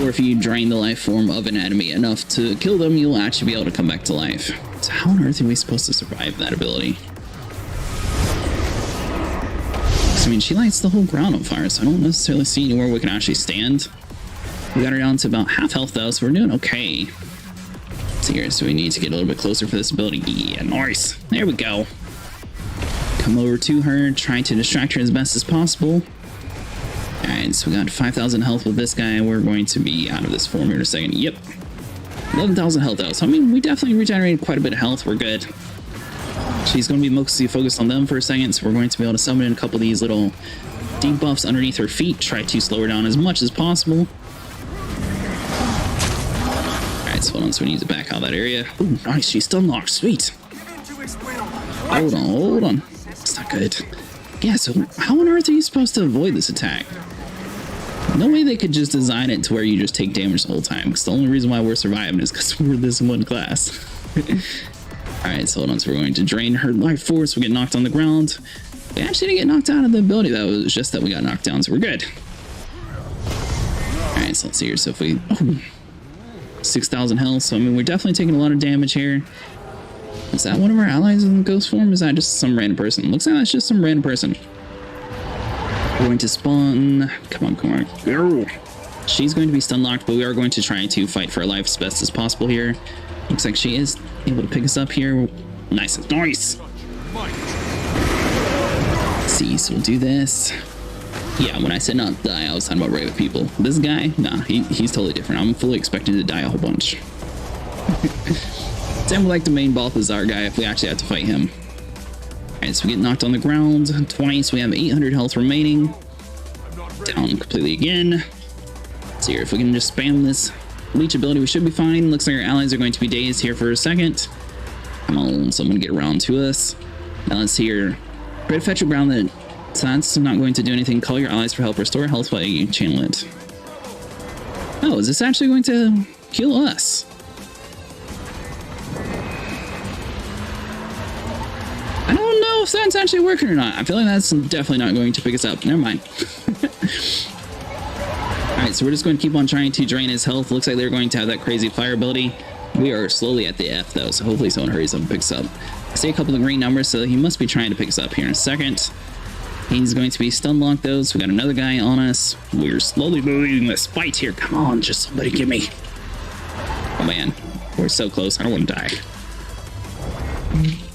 Or if you drain the life form of an enemy enough to kill them, you'll actually be able to come back to life. So how on earth are we supposed to survive that ability? I mean, she lights the whole ground on fire, so I don't necessarily see anywhere we can actually stand. We got her down to about half health though, so we're doing okay. So we need to get a little bit closer for this ability. Yeah, nice. There we go. Come over to her, trying to distract her as best as possible. Alright, so we got 5,000 health with this guy. We're going to be out of this form here in a second. Yep. 11,000 health though. So I mean, we definitely regenerated quite a bit of health. We're good. She's going to be mostly focused on them for a second, so we're going to be able to summon in a couple of these little debuffs underneath her feet. Try to slow her down as much as possible. So hold on, so we need to back out that area. Ooh, nice, she's still locked. Sweet. Hold on. It's not good. Yeah, so how on earth are you supposed to avoid this attack? No way they could just design it to where you just take damage the whole time, because the only reason why we're surviving is because we're this one class. Alright, so hold on, so we're going to drain her life force. We get knocked on the ground. We actually didn't get knocked out of the ability, though. It was just that we got knocked down, so we're good. Alright, so let's see here. So if we... 6,000 health, so I mean we're definitely taking a lot of damage here. Is that one of our allies in ghost form? Is that just some random person? Looks like that's just some random person. We're going to spawn. Come on. Go. She's going to be stun locked, but we are going to try to fight for our life as best as possible here. Looks like she is able to pick us up here. Nice. Let's see, so we'll do this. Yeah, when I said not die, I was talking about regular people. This guy, nah, he's totally different. I'm fully expecting to die a whole bunch. Sound like the main Balthazar guy if we actually have to fight him. Alright, so we get knocked on the ground twice. We have 800 health remaining. Down completely again. Let's see here, if we can just spam this leech ability, we should be fine. Looks like our allies are going to be dazed here for a second. Come on, someone get around to us. Now let's see here. Red fetch around the... So that's not going to do anything. Call your allies for help. Restore health while you channel it. Oh, is this actually going to kill us? I don't know if that's actually working or not. I feel like that's definitely not going to pick us up. Never mind. Alright, so we're just going to keep on trying to drain his health. Looks like they're going to have that crazy fire ability. We are slowly at the F though, so hopefully someone hurries up and picks up. I see a couple of green numbers, so he must be trying to pick us up here in a second. He's going to be stun locked though, so we got another guy on us. We're slowly moving this fight here. Come on, just somebody get me. Oh man, we're so close. I don't want to die.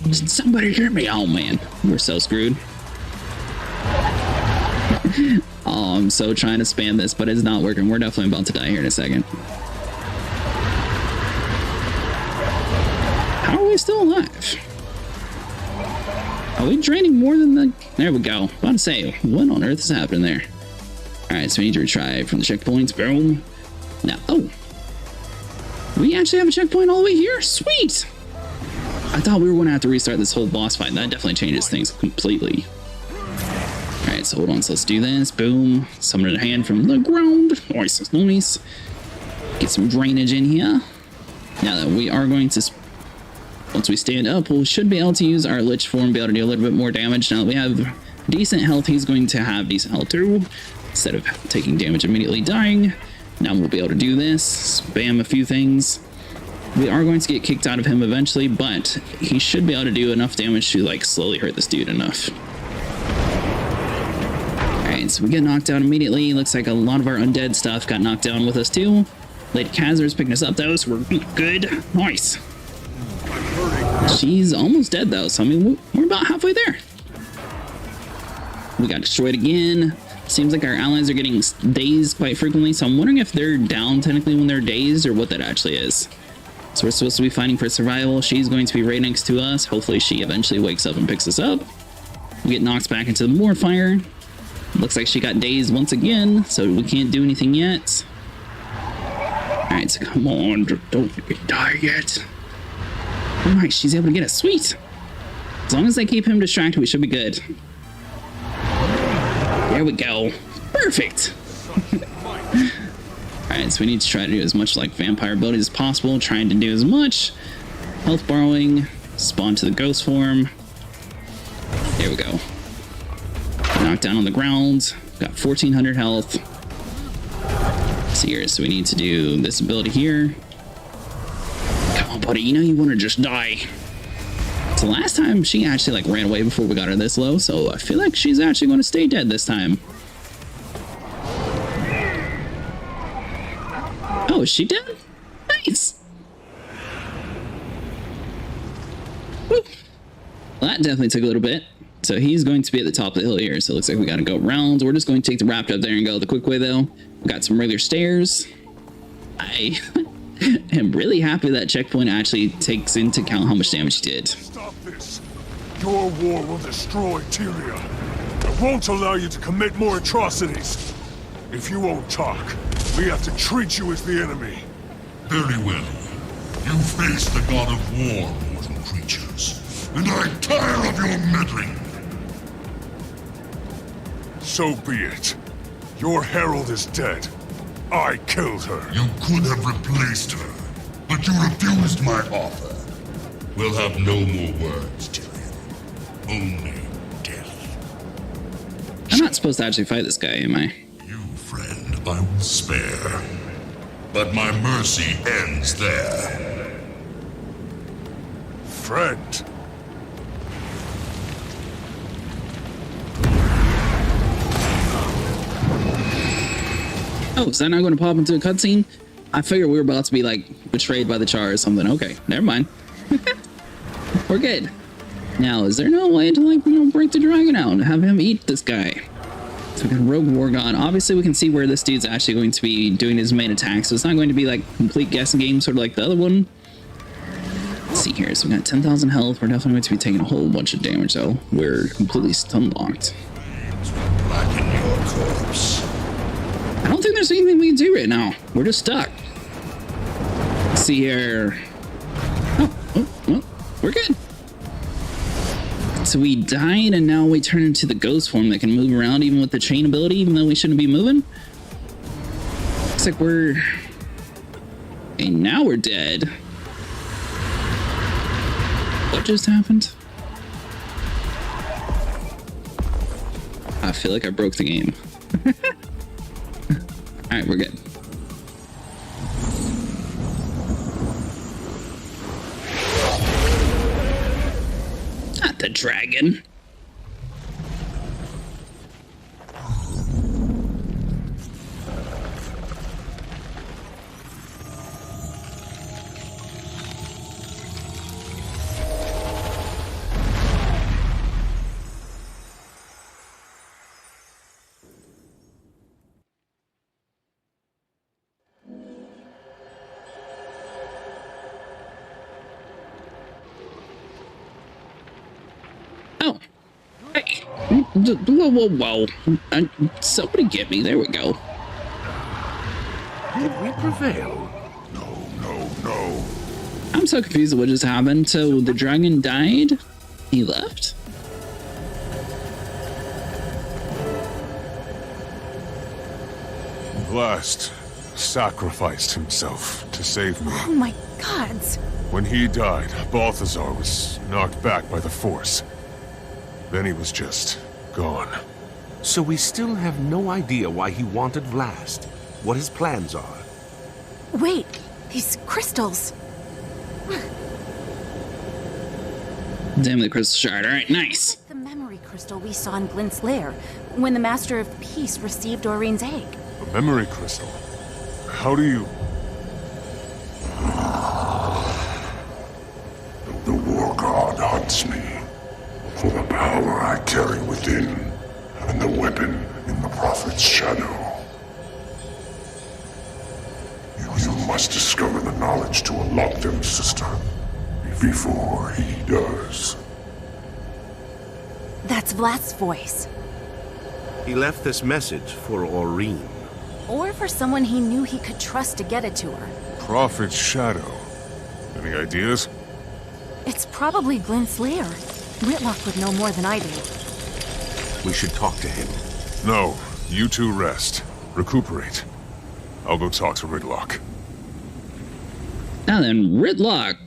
Just somebody get me. Oh man, we're so screwed. Oh, I'm so trying to spam this, but it's not working. We're definitely about to die here in a second. How are we still alive? Are we draining more than the... There we go. About to say, what on earth is happening there? Alright, so we need to retry from the checkpoints. Boom. Now, oh. We actually have a checkpoint all the way here? Sweet! I thought we were going to have to restart this whole boss fight. That definitely changes things completely. Alright, so hold on. So let's do this. Boom. Summon a hand from the ground. Nice, nice. Get some drainage in here. Now that we are going to... Once we stand up, we should be able to use our Lich form, be able to do a little bit more damage. Now that we have decent health, he's going to have decent health too. Instead of taking damage immediately dying. Now we'll be able to do this, spam a few things. We are going to get kicked out of him eventually, but he should be able to do enough damage to like slowly hurt this dude enough. Alright, so we get knocked down immediately. Looks like a lot of our undead stuff got knocked down with us too. Lady Kazer's picking us up though, so we're good. Nice. She's almost dead though, so I mean we're about halfway there. We got destroyed again. Seems like our allies are getting dazed quite frequently, so I'm wondering if they're down technically when they're dazed or what that actually is. So we're supposed to be fighting for survival. She's going to be right next to us. Hopefully she eventually wakes up and picks us up. We get knocked back into more fire. Looks like she got dazed once again, so we can't do anything yet. Alright, so come on, don't die yet. Alright, she's able to get it. Sweet. As long as they keep him distracted, we should be good. There we go. Perfect. Alright, so we need to try to do as much like vampire abilities as possible. Trying to do as much health borrowing. Spawn to the ghost form. There we go. Knocked down on the ground. Got 1400 health. See here, so we need to do this ability here. Come on, buddy. You know you want to just die. So last time she actually like ran away before we got her this low, so I feel like she's actually going to stay dead this time. Oh, is she dead? Nice. Woo. Well, that definitely took a little bit. So he's going to be at the top of the hill here. So it looks like we got to go around. We're just going to take the Raptor up there and go the quick way though. We got some regular stairs. I am really happy that checkpoint actually takes into account how much damage he did. Stop this. Your war will destroy Tyria. I won't allow you to commit more atrocities. If you won't talk, we have to treat you as the enemy. Very well. You face the god of war, mortal creatures, and I'm tired of your meddling. So be it. Your herald is dead. I killed her. You could have replaced her, but you refused my offer. We'll have no more words, Tyrion. Only death. I'm not supposed to actually fight this guy, am I? You, friend, I will spare. But my mercy ends there. Friend. Oh, is that not going to pop into a cutscene? I figured we were about to be like betrayed by the Char or something. Okay, never mind. We're good. Now, is there no way to like, you know, break the dragon out and have him eat this guy? So we got Rogue Wargon. Obviously, we can see where this dude's actually going to be doing his main attack. So it's not going to be like complete guessing game, sort of like the other one. Let's see here. So we got 10,000 health. We're definitely going to be taking a whole bunch of damage though. We're completely stun locked. Blacken your corpse. I don't think there's anything we can do right now. We're just stuck. Let's see here. Oh, well, we're good. So we died and now we turn into the ghost form that can move around even with the chain ability, even though we shouldn't be moving. Looks like we're... Okay, now we're dead. What just happened? I feel like I broke the game. Alright, we're good. Not the dragon. Oh. Hey. Whoa, whoa, whoa. Somebody get me. There we go. Did we prevail? No. I'm so confused at what just happened. So the dragon died? He left? Blast sacrificed himself to save me. Oh my gods. When he died, Balthazar was knocked back by the Force. Then he was just gone. So we still have no idea why he wanted Vlast, what his plans are. Wait, these crystals. Damn the crystal shard. Alright, nice. The memory crystal we saw in Glint's lair, when the Master of Peace received Doreen's egg. A memory crystal? How do you... The war god hunts me for the power I carry within and the weapon in the prophet's shadow. You must discover the knowledge to unlock them, sister, before he does. That's Vlast's voice. He left this message for Aurene. Or for someone he knew he could trust to get it to her. Prophet's shadow. Any ideas? It's probably Glint's lair. Whitlock would know more than I do. We should talk to him. No, you two rest. Recuperate. I'll go talk to Ridlock. Now then, Ridlock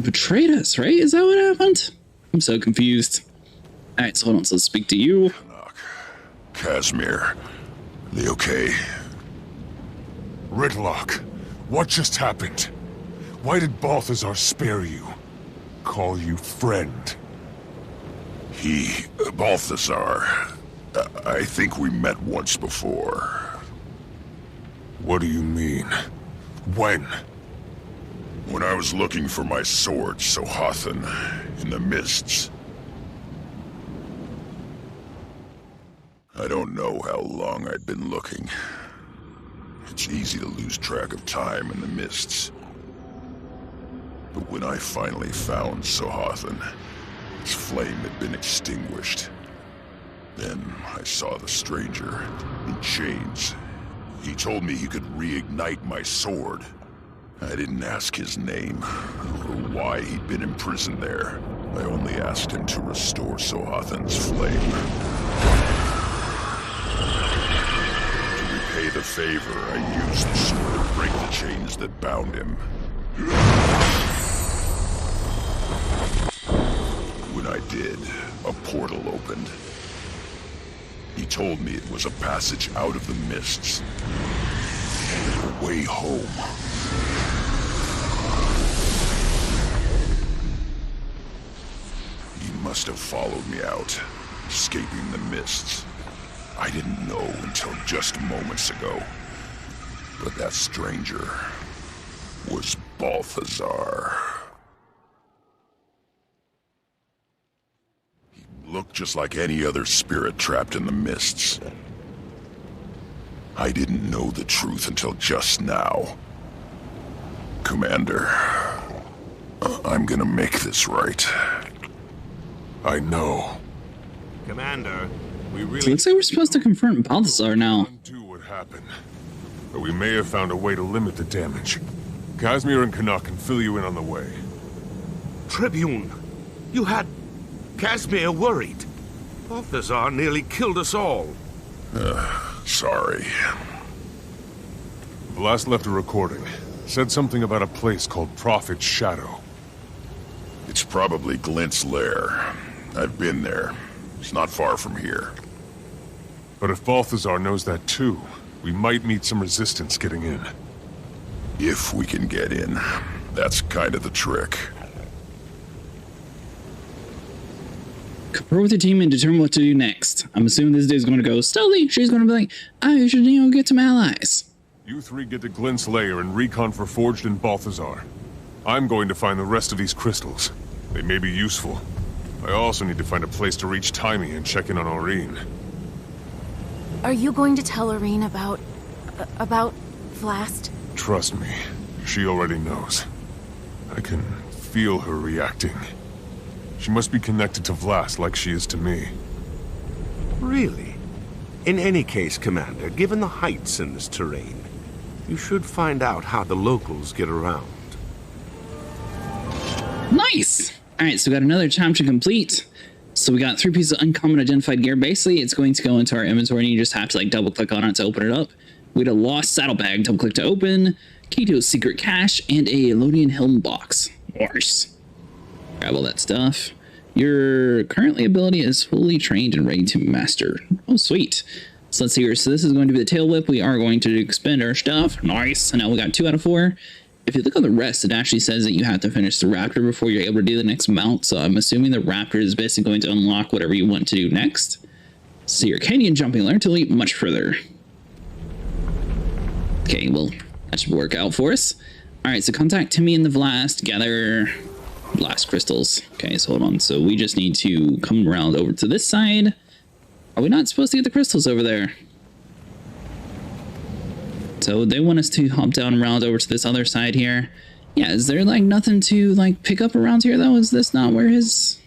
betrayed us, right? Is that what happened? I'm so confused. Alright, so hold on, so let's speak to you. Casimir, they okay? Ridlock, what just happened? Why did Balthazar spare you? Call you friend? Balthazar, I think we met once before. What do you mean? When? When I was looking for my sword, Sohathan, in the mists. I don't know how long I'd been looking. It's easy to lose track of time in the mists. But when I finally found Sohathan, its flame had been extinguished. Then I saw the stranger in chains. He told me he could reignite my sword. I didn't ask his name or why he'd been imprisoned there. I only asked him to restore Sohathan's flame. To repay the favor, I used the sword to break the chains that bound him. When I did, a portal opened. He told me it was a passage out of the mists. A way home. He must have followed me out, escaping the mists. I didn't know until just moments ago. But that stranger was Balthazar. Looked just like any other spirit trapped in the mists. I didn't know the truth until just now. Commander, I'm gonna make this right. I know. Commander, we So really... it looks like we're supposed to confront Balthazar now. Undo what happened. But we may have found a way to limit the damage. Casimir and Canuck can fill you in on the way. Tribune, you had Casimir worried. Balthazar nearly killed us all. Sorry. Vlas left a recording. Said something about a place called Prophet's Shadow. It's probably Glint's lair. I've been there. It's not far from here. But if Balthazar knows that too, we might meet some resistance getting in. If we can get in. That's kind of the trick. Confer with your team and determine what to do next. I'm assuming this dude's going to go stealthy. She's going to be like, I should, get some allies. You three get to Glint's lair and recon for Forged and Balthazar. I'm going to find the rest of these crystals. They may be useful. I also need to find a place to reach Timmy and check in on Aurene. Are you going to tell Aurene about Vlast? Trust me, she already knows. I can feel her reacting. She must be connected to Vlas like she is to me. Really? In any case, Commander, given the heights in this terrain, you should find out how the locals get around. Nice! Alright, so we got another chapter complete. So we got 3 pieces of uncommon identified gear. Basically, it's going to go into our inventory and you just have to double click on it to open it up. We had a lost saddlebag, double click to open, key to a secret cache, and a Elodian helm box. Nice. Grab all that stuff. Your currently ability is fully trained and ready to master. Oh, sweet. So let's see here. So this is going to be the tail whip. We are going to expend our stuff. Nice. And now we got 2 out of 4. If you look on the rest, it actually says that you have to finish the Raptor before you're able to do the next mount. So I'm assuming the Raptor is basically going to unlock whatever you want to do next. So your canyon jumping, learn to leap much further. Okay, well, that should work out for us. All right, so contact Timmy in the Vlast, gather blast crystals. Okay, so hold on. So we just need to come around over to this side. Are we not supposed to get the crystals over there? So they want us to hop down around over to this other side here. Yeah, is there nothing to pick up around here though? Is this not where his...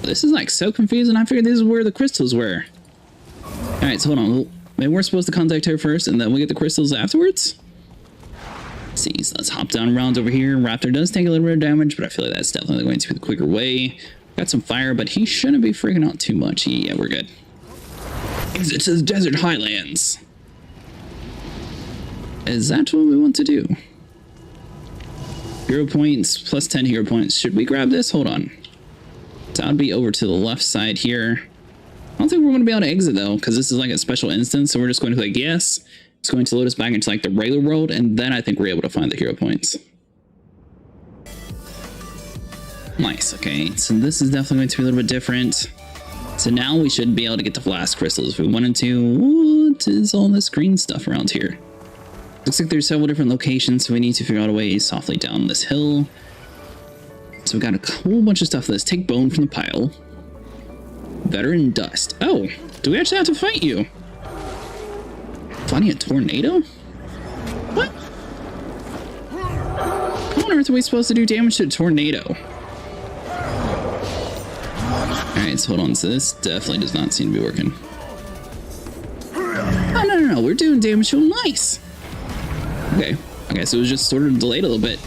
This is so confusing. I figured this is where the crystals were. Alright, so hold on. Maybe we're supposed to contact her first and then we get the crystals afterwards? Let's see, so let's hop down around over here. Raptor does take a little bit of damage, but I feel like that's definitely going to be the quicker way. Got some fire, but he shouldn't be freaking out too much. Yeah, we're good. Exit to the desert highlands. Is that what we want to do? Hero points, plus 10 hero points. Should we grab this? Hold on. So that would be over to the left side here. I don't think we're going to be able to exit though, because this is like a special instance. So we're just going to click yes. It's going to load us back into like the regular world, and then I think we're able to find the hero points. Nice. Okay, so this is definitely going to be a little bit different. So now we should be able to get the blast crystals if we wanted to. What is all this green stuff around here? Looks like there's several different locations, so we need to figure out a way softly down this hill. So we got a whole bunch of stuff. Let's take bone from the pile. Veteran dust. Oh, do we actually have to fight you? Fighting a tornado? What? How on earth are we supposed to do damage to a tornado? Alright, so hold on. So this definitely does not seem to be working. Oh, no. We're doing damage to him. Nice. Okay, so it was just sort of delayed a little bit.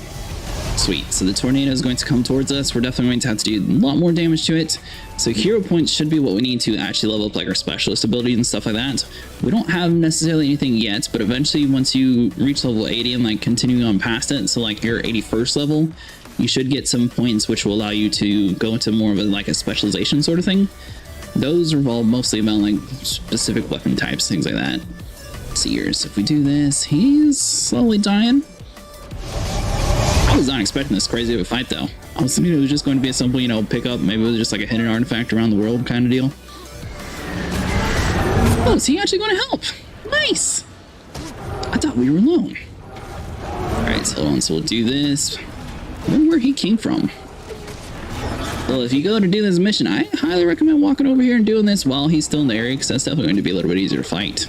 Sweet. So the tornado is going to come towards us. We're definitely going to have to do a lot more damage to it. So hero points should be what we need to actually level up like our specialist abilities and stuff like that. We don't have necessarily anything yet, but eventually once you reach level 80 and like continuing on past it, so like your 81st level, you should get some points which will allow you to go into more of a like a specialization sort of thing. Those revolve mostly about like specific weapon types, things like that. See here, so if we do this, he's slowly dying. I was not expecting this crazy of a fight though. I was thinking it was just going to be a simple, you know, pickup. Maybe it was just like a hidden artifact around the world kind of deal. Oh, is he actually going to help? Nice! I thought we were alone. Alright, so hold on, so we'll do this. I wonder where he came from. Well, if you go to do this mission, I highly recommend walking over here and doing this while he's still in the area, because that's definitely going to be a little bit easier to fight.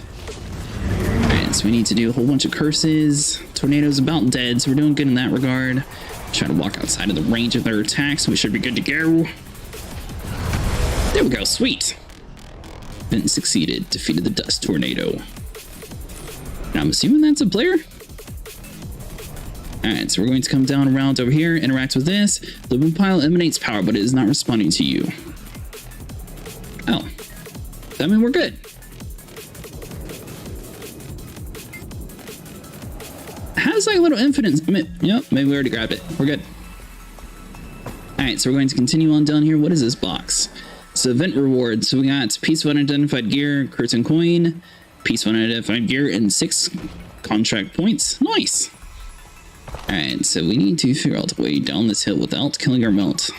So we need to do a whole bunch of curses. Tornado's about dead, so we're doing good in that regard. Try to walk outside of the range of their attacks, so we should be good to go. There we go, sweet. Then succeeded, defeated the dust tornado. Now I'm assuming that's a player. Alright, so we're going to come down around over here, interact with this. The boom pile emanates power, but it is not responding to you. Oh. That means we're good. Has like a little infinite. Yep, maybe we already grabbed it. We're good. Alright, so we're going to continue on down here. What is this box? So event rewards. So we got piece of unidentified gear, curtain coin, piece of unidentified gear, and 6 contract points. Nice. Alright, so we need to figure out a way down this hill without killing our melt.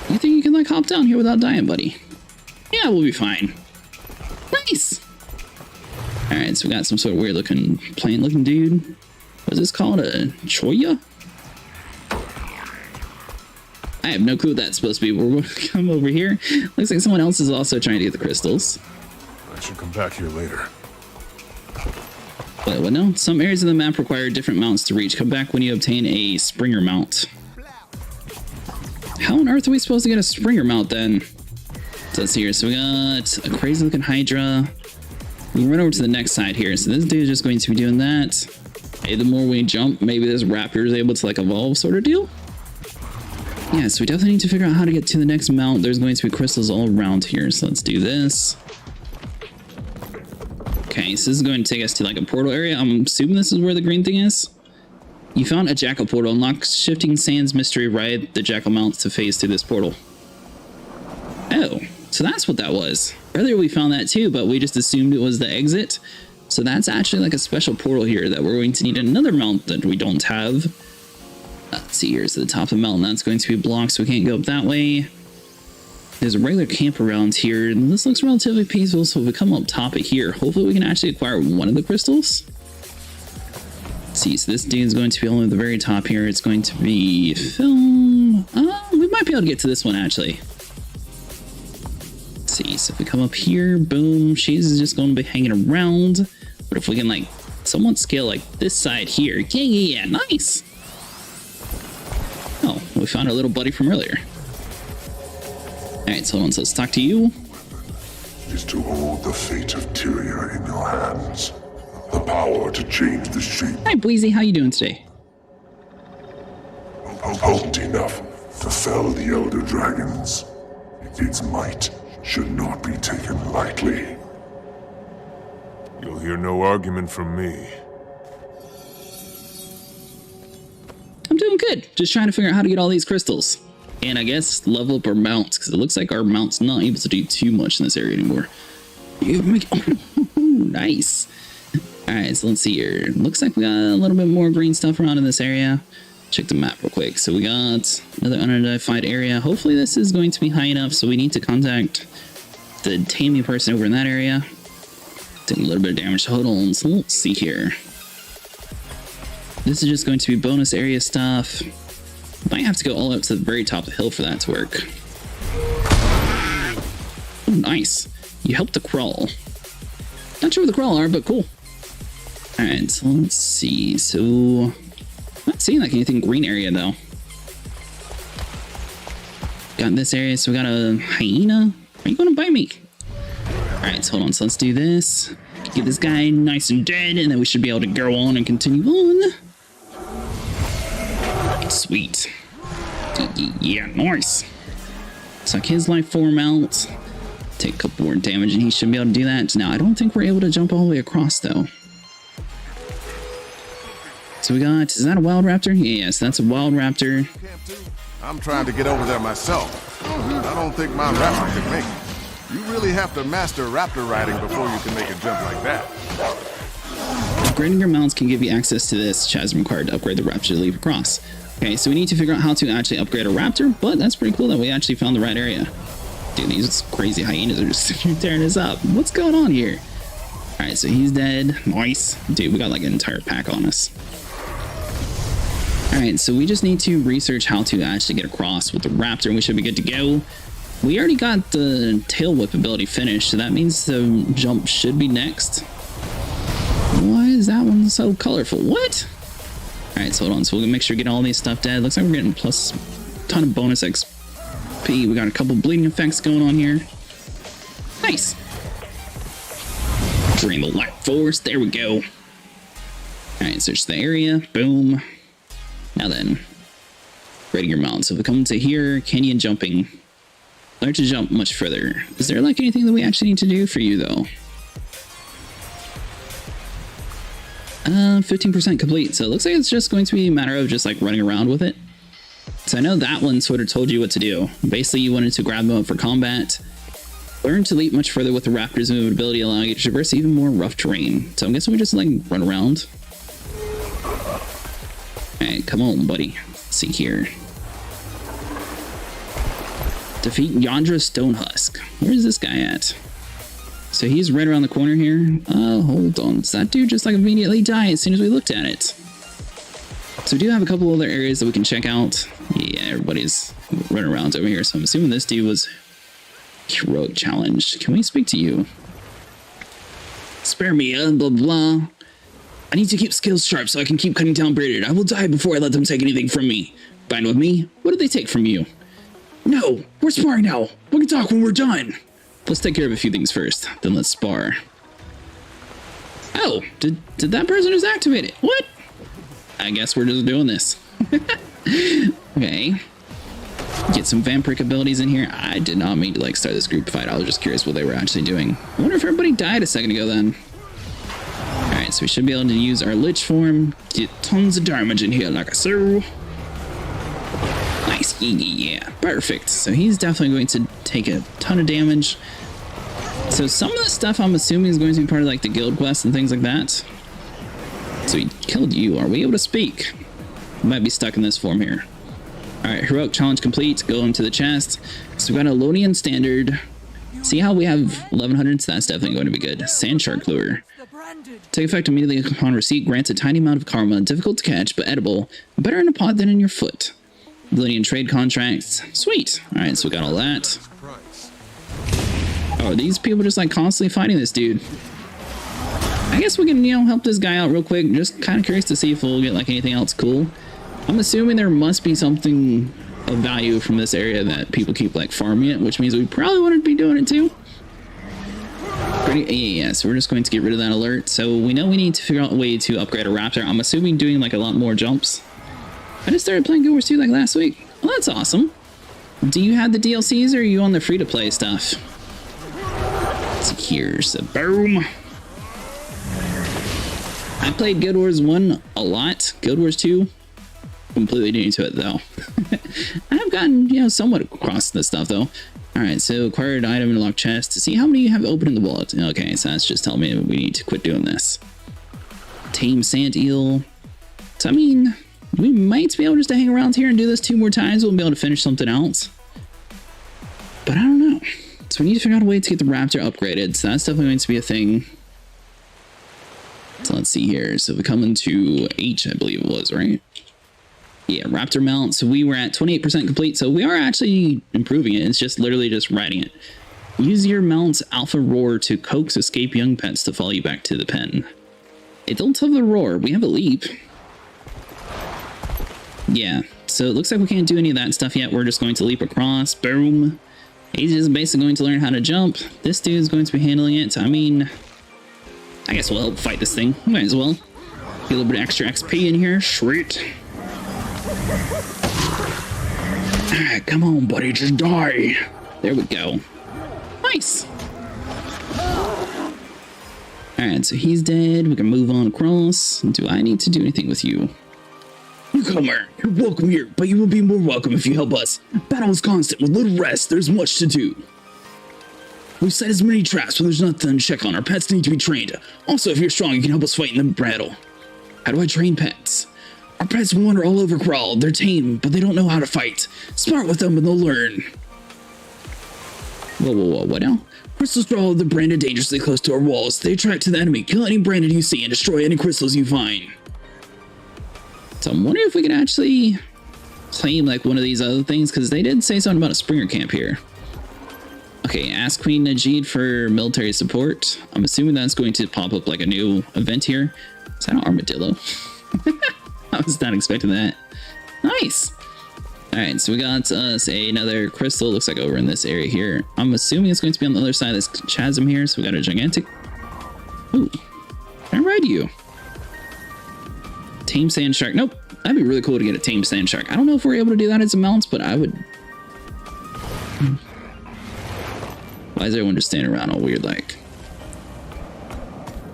You think you can like hop down here without dying, buddy? Yeah, we'll be fine. Nice. Alright, so we got some sort of weird looking plant looking dude. What's this called? A choya? I have no clue what that's supposed to be. We're going to come over here. Looks like someone else is also trying to get the crystals. I should come back here later. But no, some areas of the map require different mounts to reach. Come back when you obtain a Springer mount. How on earth are we supposed to get a Springer mount then? So let's see here. So we got a crazy looking Hydra. We can run over to the next side here. So this dude is just going to be doing that. Hey, the more we jump, maybe this Raptor is able to like evolve sort of deal. Yeah, so we definitely need to figure out how to get to the next mount. There's going to be crystals all around here. So let's do this. Okay, so this is going to take us to like a portal area. I'm assuming this is where the green thing is. You found a jackal portal. Unlock shifting sands mystery. Ride the jackal mounts to phase through this portal. Oh, so that's what that was. Earlier we found that too, but we just assumed it was the exit. So that's actually like a special portal here that we're going to need another mount that we don't have. Let's see, here's the top of the mountain. That's going to be blocked, so we can't go up that way. There's a regular camp around here, and this looks relatively peaceful, so if we come up top of here, hopefully we can actually acquire one of the crystals. Let's see, so this dude's going to be only at the very top here. It's going to be film. We might be able to get to this one, actually. Let's see, so if we come up here, boom, she's just going to be hanging around. But if we can, like, somewhat scale, like, this side here. Yeah, nice! Oh, we found our little buddy from earlier. Alright, so hold on, so let's talk to you. Is to hold the fate of Tyria in your hands. The power to change the shape. Hi, Bleezy. How you doing today? Potent enough to fell the Elder Dragons. Its might should not be taken lightly. You'll hear no argument from me. I'm doing good. Just trying to figure out how to get all these crystals. And I guess level up our mounts, because it looks like our mount's not able to do too much in this area anymore. Nice. Alright, so let's see here. Looks like we got a little bit more green stuff around in this area. Check the map real quick. So we got another unidentified area. Hopefully this is going to be high enough, so we need to contact the taming person over in that area. Take a little bit of damage. Hold on, so let's see here. This is just going to be bonus area stuff. Might have to go all up to the very top of the hill for that to work. Oh, nice. You helped the crawl. Not sure what the crawl are, but cool. Alright, so let's see. So, not seeing like anything green area though. Got this area, so we got a hyena. Are you gonna bite me? Alright, so hold on. So let's do this. Get this guy nice and dead, and then we should be able to go on and continue on. Sweet. Yeah, nice. Suck his life form out. Take a couple more damage and he should be able to do that. Now, I don't think we're able to jump all the way across though. So we got, is that a wild raptor? Yes, that's a wild raptor. I'm trying to get over there myself. I don't think my raptor can make it. You really have to master raptor riding before you can make a jump like that. Upgrading your mounts can give you access to this chasm required to upgrade the raptor to leap across. Okay, so we need to figure out how to actually upgrade a raptor, but that's pretty cool that we actually found the right area. Dude, these crazy hyenas are just tearing us up. What's going on here? Alright, so he's dead. Nice. Dude, we got like an entire pack on us. Alright, so we just need to research how to actually get across with the raptor and we should be good to go. We already got the tail whip ability finished, so that means the jump should be next. Why is that one so colorful? What? Alright, so hold on. So we'll make sure to get all these stuff dead. Looks like we're getting plus a ton of bonus XP. We got a couple bleeding effects going on here. Nice. Drain the life force. There we go. Alright, search the area. Boom. Now then, rating your mount. So if we come to here, canyon jumping. Learn to jump much further. Is there like anything that we actually need to do for you though? 15% complete. So it looks like it's just going to be a matter of just like running around with it. So I know that one sort of told you what to do. Basically, you wanted to grab them up for combat. Learn to leap much further with the raptor's movement ability, allowing you to traverse even more rough terrain. So I'm guessing we just like run around. Alright, come on, buddy. Let's see here. Defeat Yandra Stonehusk. Where's this guy at? So he's right around the corner here. Hold on. Does that dude just like immediately die as soon as we looked at it? So we do have a couple other areas that we can check out. Yeah, everybody's running around over here. So I'm assuming this dude was heroic challenge. Can we speak to you? Spare me, blah, blah. I need to keep skills sharp so I can keep cutting down Braided. I will die before I let them take anything from me. Fine with me? What did they take from you? No, we're sparring now. We can talk when we're done. Let's take care of a few things first, then let's spar. Oh, did that person just activate it? What? I guess we're just doing this. Okay. Get some vampiric abilities in here. I did not mean to like start this group fight. I was just curious what they were actually doing. I wonder if everybody died a second ago then. Alright, so we should be able to use our lich form. Get tons of damage in here like a so. Nice. Yeah, perfect. So he's definitely going to take a ton of damage. So some of the stuff I'm assuming is going to be part of like the guild quests and things like that. So he killed you. Are we able to speak? We might be stuck in this form here. Alright, heroic challenge complete. Go into the chest. So we got a Lonian standard. See how we have 1100? So that's definitely going to be good. Sand shark lure. Take effect immediately upon receipt. Grants a tiny amount of karma. Difficult to catch, but edible. Better in a pot than in your foot. Lonian trade contracts. Sweet. Alright, so we got all that. Oh, are these people just like constantly fighting this dude? I guess we can, you know, help this guy out real quick. Just kind of curious to see if we'll get like anything else cool. I'm assuming there must be something of value from this area that people keep like farming it, which means we probably wouldn't be doing it too. Yeah, so we're just going to get rid of that alert. So we know we need to figure out a way to upgrade a Raptor. I'm assuming doing like a lot more jumps. I just started playing Guild Wars 2 like last week. Well, that's awesome. Do you have the DLCs or are you on the free-to-play stuff? Let's see here, so boom. I played Guild Wars 1 a lot. Guild Wars 2, completely new to it though. I've gotten, you know, somewhat across this stuff though. Alright, so acquired item in locked chest to see how many you have open in the wallet. Okay, so that's just telling me we need to quit doing this. Tame sand eel. So I mean, we might be able just to hang around here and do this 2 more times. We'll be able to finish something else. But I don't know. So we need to figure out a way to get the Raptor upgraded. So that's definitely going to be a thing. So let's see here. So we come into H, I believe it was, right? Yeah, Raptor mount. So we were at 28% complete. So we are actually improving it. It's just literally just riding it. Use your mount's alpha roar to coax escape young pets to follow you back to the pen. It don't have the roar. We have a leap. Yeah, so it looks like we can't do any of that stuff yet. We're just going to leap across. Boom. He's just basically going to learn how to jump. This dude's going to be handling it. I mean, I guess we'll help fight this thing. Might as well. Get a little bit of extra XP in here. Sweet. Alright, come on, buddy. Just die. There we go. Nice. Alright, so he's dead. We can move on across. Do I need to do anything with you? Newcomer, you're welcome here, but you will be more welcome if you help us. Battle is constant. With little rest, there's much to do. We've set as many traps, but there's nothing to check on. Our pets need to be trained. Also, if you're strong, you can help us fight in the battle. How do I train pets? Our pets wander all over Crawl. They're tame, but they don't know how to fight. Smart with them and they'll learn. Whoa, what now? Crystals draw the branded dangerously close to our walls. They attract to the enemy. Kill any branded you see and destroy any crystals you find. So I'm wondering if we can actually claim like one of these other things, because they did say something about a Springer camp here. Okay, ask Queen Najid for military support. I'm assuming that's going to pop up like a new event here. Is that an armadillo? I was not expecting that. Nice. All right, so we got us another crystal. Looks like over in this area here. I'm assuming it's going to be on the other side of this chasm here. So we got a gigantic. Ooh, can I ride you? Tame sand shark. Nope. That'd be really cool to get a tame sand shark. I don't know if we're able to do that as a mount, but I would. Why is everyone just standing around all weird like?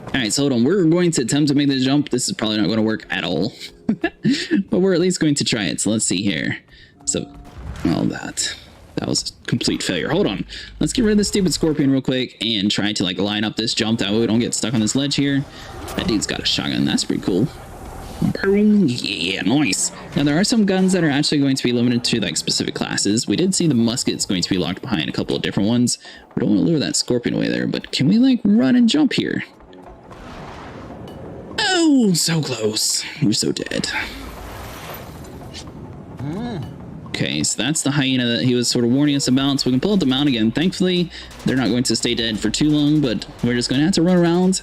All right, so hold on. We're going to attempt to make this jump. This is probably not going to work at all, but we're at least going to try it. So let's see here. So, well, that was a complete failure. Hold on. Let's get rid of this stupid scorpion real quick and try to like line up this jump. That way we don't get stuck on this ledge here. That dude's got a shotgun. That's pretty cool. Boom. Yeah, nice. Now there are some guns that are actually going to be limited to like specific classes. We did see the musket's going to be locked behind a couple of different ones. We don't want to lure that scorpion away there, but can we like run and jump here? Oh, so close. We're so dead. Okay, so that's the hyena that he was sort of warning us about. So we can pull out the mount again. Thankfully, they're not going to stay dead for too long, but we're just going to have to run around.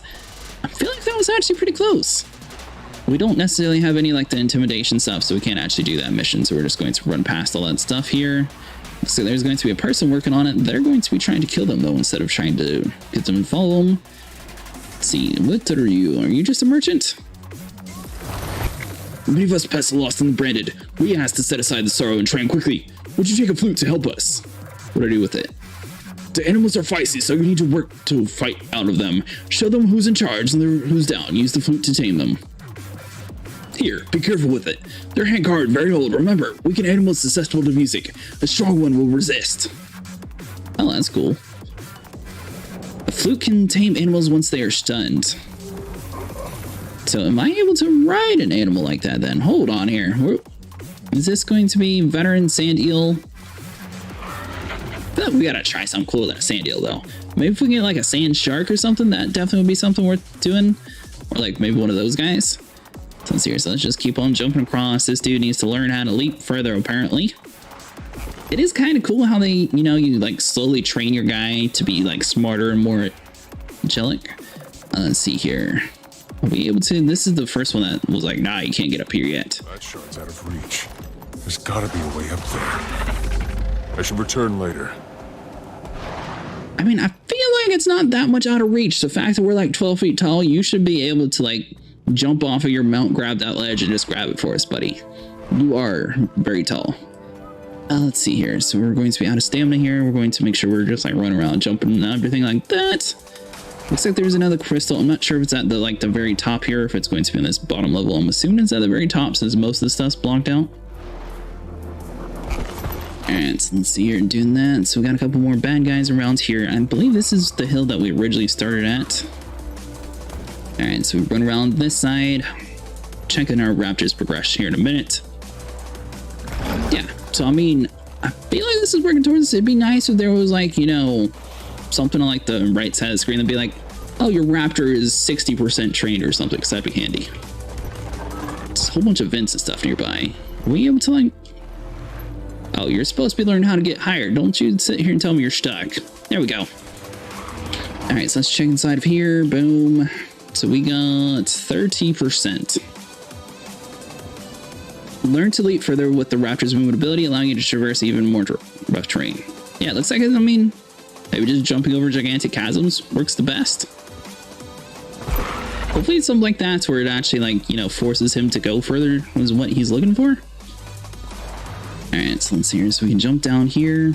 I feel like that was actually pretty close. We don't necessarily have any like the intimidation stuff, so we can't actually do that mission. So we're just going to run past all that stuff here. So there's going to be a person working on it. They're going to be trying to kill them though, instead of trying to get them to follow them. Let's see, what are you? Are you just a merchant? Many of us pests are lost and branded. We asked to set aside the sorrow and train quickly. Would you take a flute to help us? What do I do with it? The animals are feisty, so you need to work to fight out of them. Show them who's in charge and who's down. Use the flute to tame them. Here, be careful with it. They're hand hard, very old. Remember, weaken animals susceptible to music. A strong one will resist. Oh, that's cool. A flute can tame animals once they are stunned. So am I able to ride an animal like that then? Hold on here. Is this going to be veteran sand eel? I feel like we gotta try something cooler than a sand eel though. Maybe if we can get like a sand shark or something, that definitely would be something worth doing. Or like maybe one of those guys. So seriously, let's just keep on jumping across. This dude needs to learn how to leap further apparently. It is kind of cool how they, you know, you like slowly train your guy to be like smarter and more angelic. Let's see here. Are we able to? This is the first one that was like, nah, you can't get up here yet. That shard's out of reach. There's gotta be a way up there. I should return later. I mean, I feel like it's not that much out of reach. The fact that we're like 12 feet tall, you should be able to like jump off of your mount, grab that ledge, and just grab it for us, buddy. You are very tall. Let's see here. So we're going to be out of stamina here. We're going to make sure we're just like running around, jumping and everything like that. Looks like there's another crystal. I'm not sure if it's at the like the very top here, or if it's going to be on this bottom level. I'm assuming it's at the very top since most of the stuff's blocked out. Alright, so let's see here, doing that. So we got a couple more bad guys around here. I believe this is the hill that we originally started at. Alright, so we run around this side, checking our Raptor's progression here in a minute. Yeah, so I mean, I feel like this is working towards this. It'd be nice if there was like, you know, something on like the right side of the screen that'd be like, oh, your Raptor is 60% trained or something, because that'd be handy. There's a whole bunch of vents and stuff nearby. Are we able to like... Oh, you're supposed to be learning how to get higher. Don't you sit here and tell me you're stuck. There we go. Alright, so let's check inside of here. Boom. So we got 30%. Learn to leap further with the Raptor's movement ability, allowing you to traverse even more rough terrain. Yeah, it looks like, I mean, maybe just jumping over gigantic chasms works the best. Hopefully it's something like that where it actually, like, you know, forces him to go further is what he's looking for. Alright, so let's see here. So we can jump down here.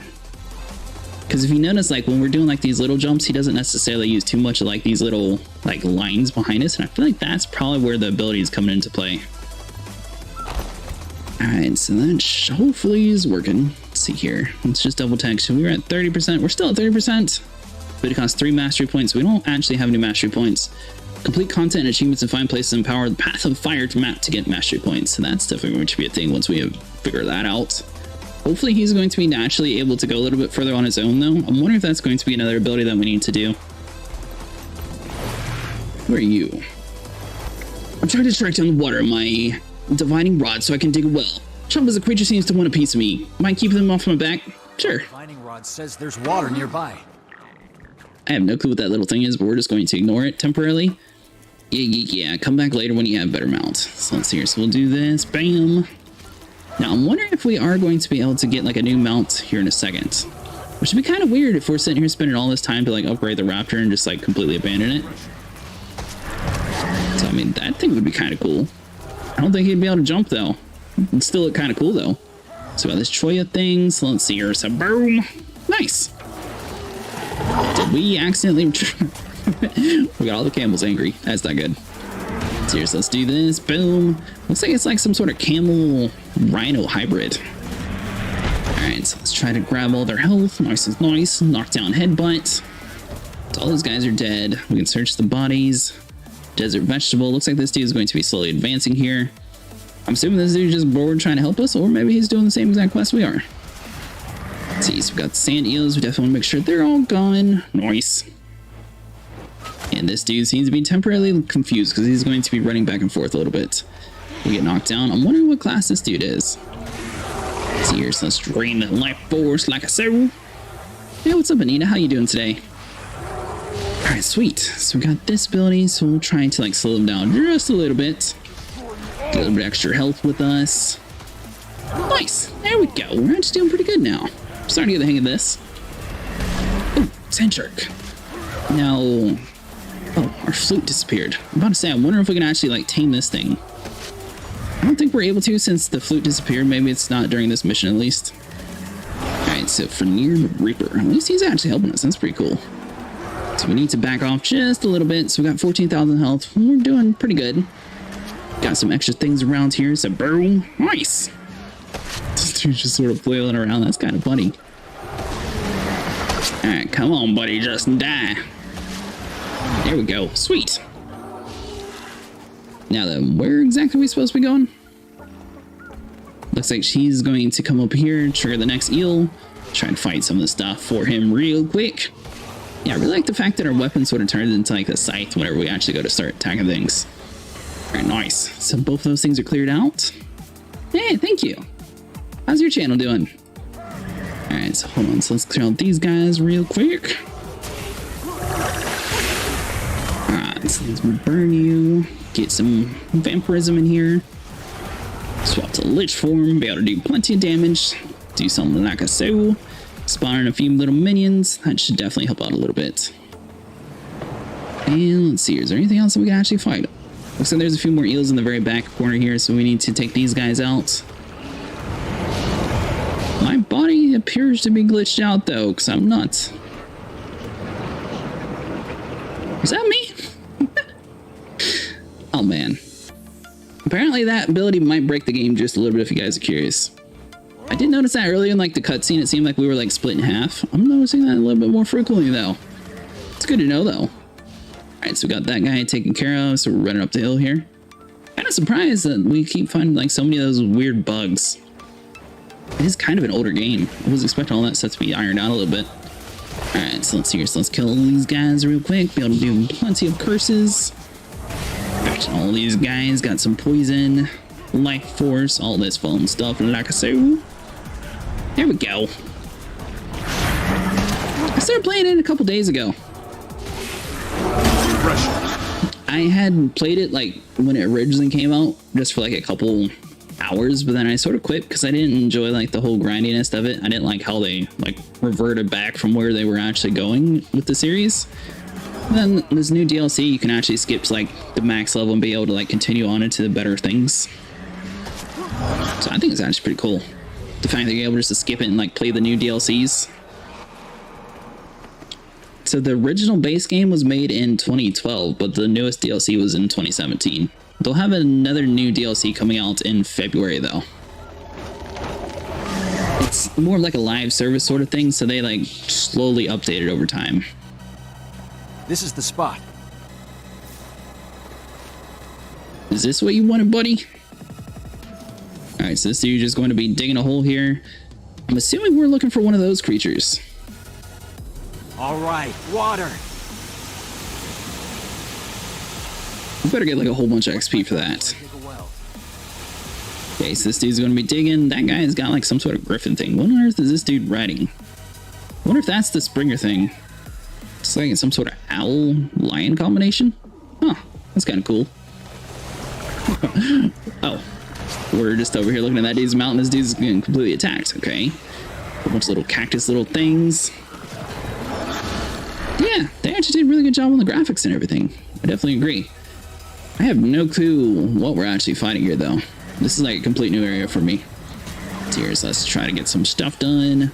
Because if you notice, like, when we're doing, like, these little jumps, he doesn't necessarily use too much of, like, these little, like, lines behind us. And I feel like that's probably where the ability is coming into play. Alright, so that hopefully is working. Let's see here. Let's just double check. So we were at 30%. We're still at 30%. But it costs 3 mastery points. We don't actually have any mastery points. Complete content and achievements and find places and power the path of fire to map to get mastery points. So that's definitely going to be a thing once we have figured that out. Hopefully he's going to be naturally able to go a little bit further on his own though. I'm wondering if that's going to be another ability that we need to do. Who are you? I'm trying to track down the water in my divining rod so I can dig a well. Chump as a creature seems to want a piece of me. Mind keeping them off my back? Sure. Divining rod says there's water nearby. I have no clue what that little thing is, but we're just going to ignore it temporarily. Yeah, come back later when you have better mount. So let's see here. So we'll do this. Bam. Now, I'm wondering if we are going to be able to get, like, a new mount here in a second. Which would be kind of weird if we're sitting here spending all this time to, like, upgrade the Raptor and just, like, completely abandon it. So, I mean, that thing would be kind of cool. I don't think he'd be able to jump, though. It'd still look kind of cool, though. So, we got this Choya thing. So, let's see here. So, boom. Nice. Did we accidentally... We got all the camels angry. That's not good. So let's do this. Boom. Looks like it's like some sort of camel rhino hybrid. Alright, so let's try to grab all their health. Nice is nice. Knock down headbutt. So all those guys are dead. We can search the bodies. Desert vegetable. Looks like this dude is going to be slowly advancing here. I'm assuming this dude's just bored trying to help us, or maybe he's doing the same exact quest we are. Let's see, so we got sand eels. We definitely want to make sure they're all gone. Nice. And this dude seems to be temporarily confused because he's going to be running back and forth a little bit. We get knocked down. I'm wondering what class this dude is. Let's see here, so let's drain the life force like a so. Hey, what's up, Anita? How you doing today? Alright, sweet. So we got this ability, so we'll try to like slow him down just a little bit. Get a little bit extra health with us. Nice. There we go. We're actually doing pretty good now. I'm starting to get the hang of this. Oh, sand shark. Now... Oh, our flute disappeared. I'm about to say, I wonder if we can actually, like, tame this thing. I don't think we're able to since the flute disappeared. Maybe it's not during this mission, at least. Alright, so for near Reaper. At least he's actually helping us. That's pretty cool. So we need to back off just a little bit. So we got 14,000 health. We're doing pretty good. Got some extra things around here. So boom. Nice. This dude's just sort of flailing around. That's kind of funny. Alright, come on, buddy. Just die. There we go. Sweet. Now then, where exactly are we supposed to be going? Looks like she's going to come up here, trigger the next eel, try and fight some of the stuff for him real quick. Yeah, I really like the fact that our weapon sort of turns into like a scythe whenever we actually go to start attacking things. Very nice. So both of those things are cleared out. Hey, thank you. How's your channel doing? Alright, so hold on. So let's clear out these guys real quick. So let's burn you, get some vampirism in here, swap to lich form, be able to do plenty of damage, do something like a so, spawn in a few little minions. That should definitely help out a little bit. And let's see, is there anything else that we can actually fight? Looks like there's a few more eels in the very back corner here, so we need to take these guys out. My body appears to be glitched out though, because I'm nuts. Is that me? Oh man. Apparently that ability might break the game just a little bit if you guys are curious. I did notice that earlier in like the cutscene, it seemed like we were like split in half. I'm noticing that a little bit more frequently though. It's good to know though. Alright, so we got that guy taken care of, so we're running up the hill here. Kind of surprised that we keep finding like so many of those weird bugs. It is kind of an older game. I was expecting all that stuff to be ironed out a little bit. Alright, so let's see here. So let's kill these guys real quick. Be able to do plenty of curses. All these guys got some poison, life force, all this fun stuff like so. There we go. I started playing it a couple days ago. I had played it like when it originally came out, just for like a couple hours, but then I sort of quit because I didn't enjoy like the whole grindiness of it. I didn't like how they like reverted back from where they were actually going with the series. And then this new DLC, you can actually skip to like the max level and be able to like continue on into the better things. So I think it's actually pretty cool. The fact that you're able just to skip it and like play the new DLCs. So the original base game was made in 2012, but the newest DLC was in 2017. They'll have another new DLC coming out in February though. It's more like a live service sort of thing, so they like slowly update it over time. This is the spot. Is this what you wanted, buddy? Alright, so this dude is going to be digging a hole here. I'm assuming we're looking for one of those creatures. All right, water. We better get like a whole bunch of XP for that. Okay, so this dude's going to be digging. That guy's got like some sort of griffin thing. What on earth is this dude riding? I wonder if that's the Springer thing. It's like some sort of owl-lion combination. Huh, that's kind of cool. Oh, we're just over here looking at that dude's mount, and this dude's getting completely attacked. Okay, a bunch of little cactus little things. Yeah, they actually did a really good job on the graphics and everything. I definitely agree. I have no clue what we're actually fighting here, though. This is like a complete new area for me. So let's try to get some stuff done.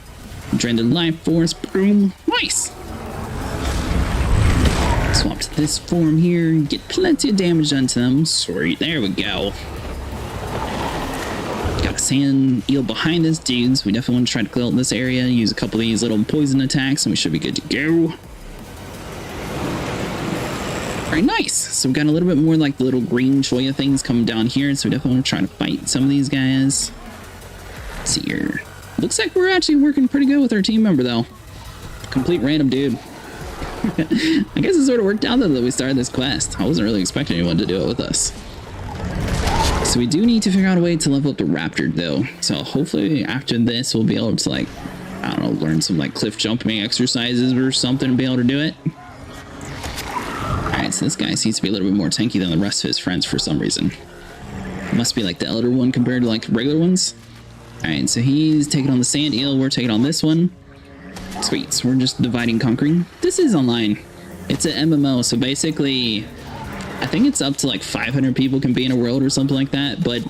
Drain the life force. Boom. Nice. Swap to this form here. Get plenty of damage done to them. Sweet. There we go. Got a sand eel behind this dude, so we definitely want to try to clear out this area. Use a couple of these little poison attacks, and we should be good to go. Alright, nice. So we got a little bit more like the little green choya things coming down here, so we definitely want to try to fight some of these guys. Let's see here. Looks like we're actually working pretty good with our team member, though. Complete random dude. I guess it sort of worked out, though, that we started this quest. I wasn't really expecting anyone to do it with us. So we do need to figure out a way to level up the Raptor, though. So hopefully after this, we'll be able to, like, I don't know, learn some, like, cliff jumping exercises or something and be able to do it. Alright, so this guy seems to be a little bit more tanky than the rest of his friends for some reason. Must be like the elder one compared to like regular ones. Alright, so he's taking on the sand eel, we're taking on this one. Sweet, so we're just dividing conquering. This is online. It's an MMO, so basically I think it's up to like 500 people can be in a world or something like that, but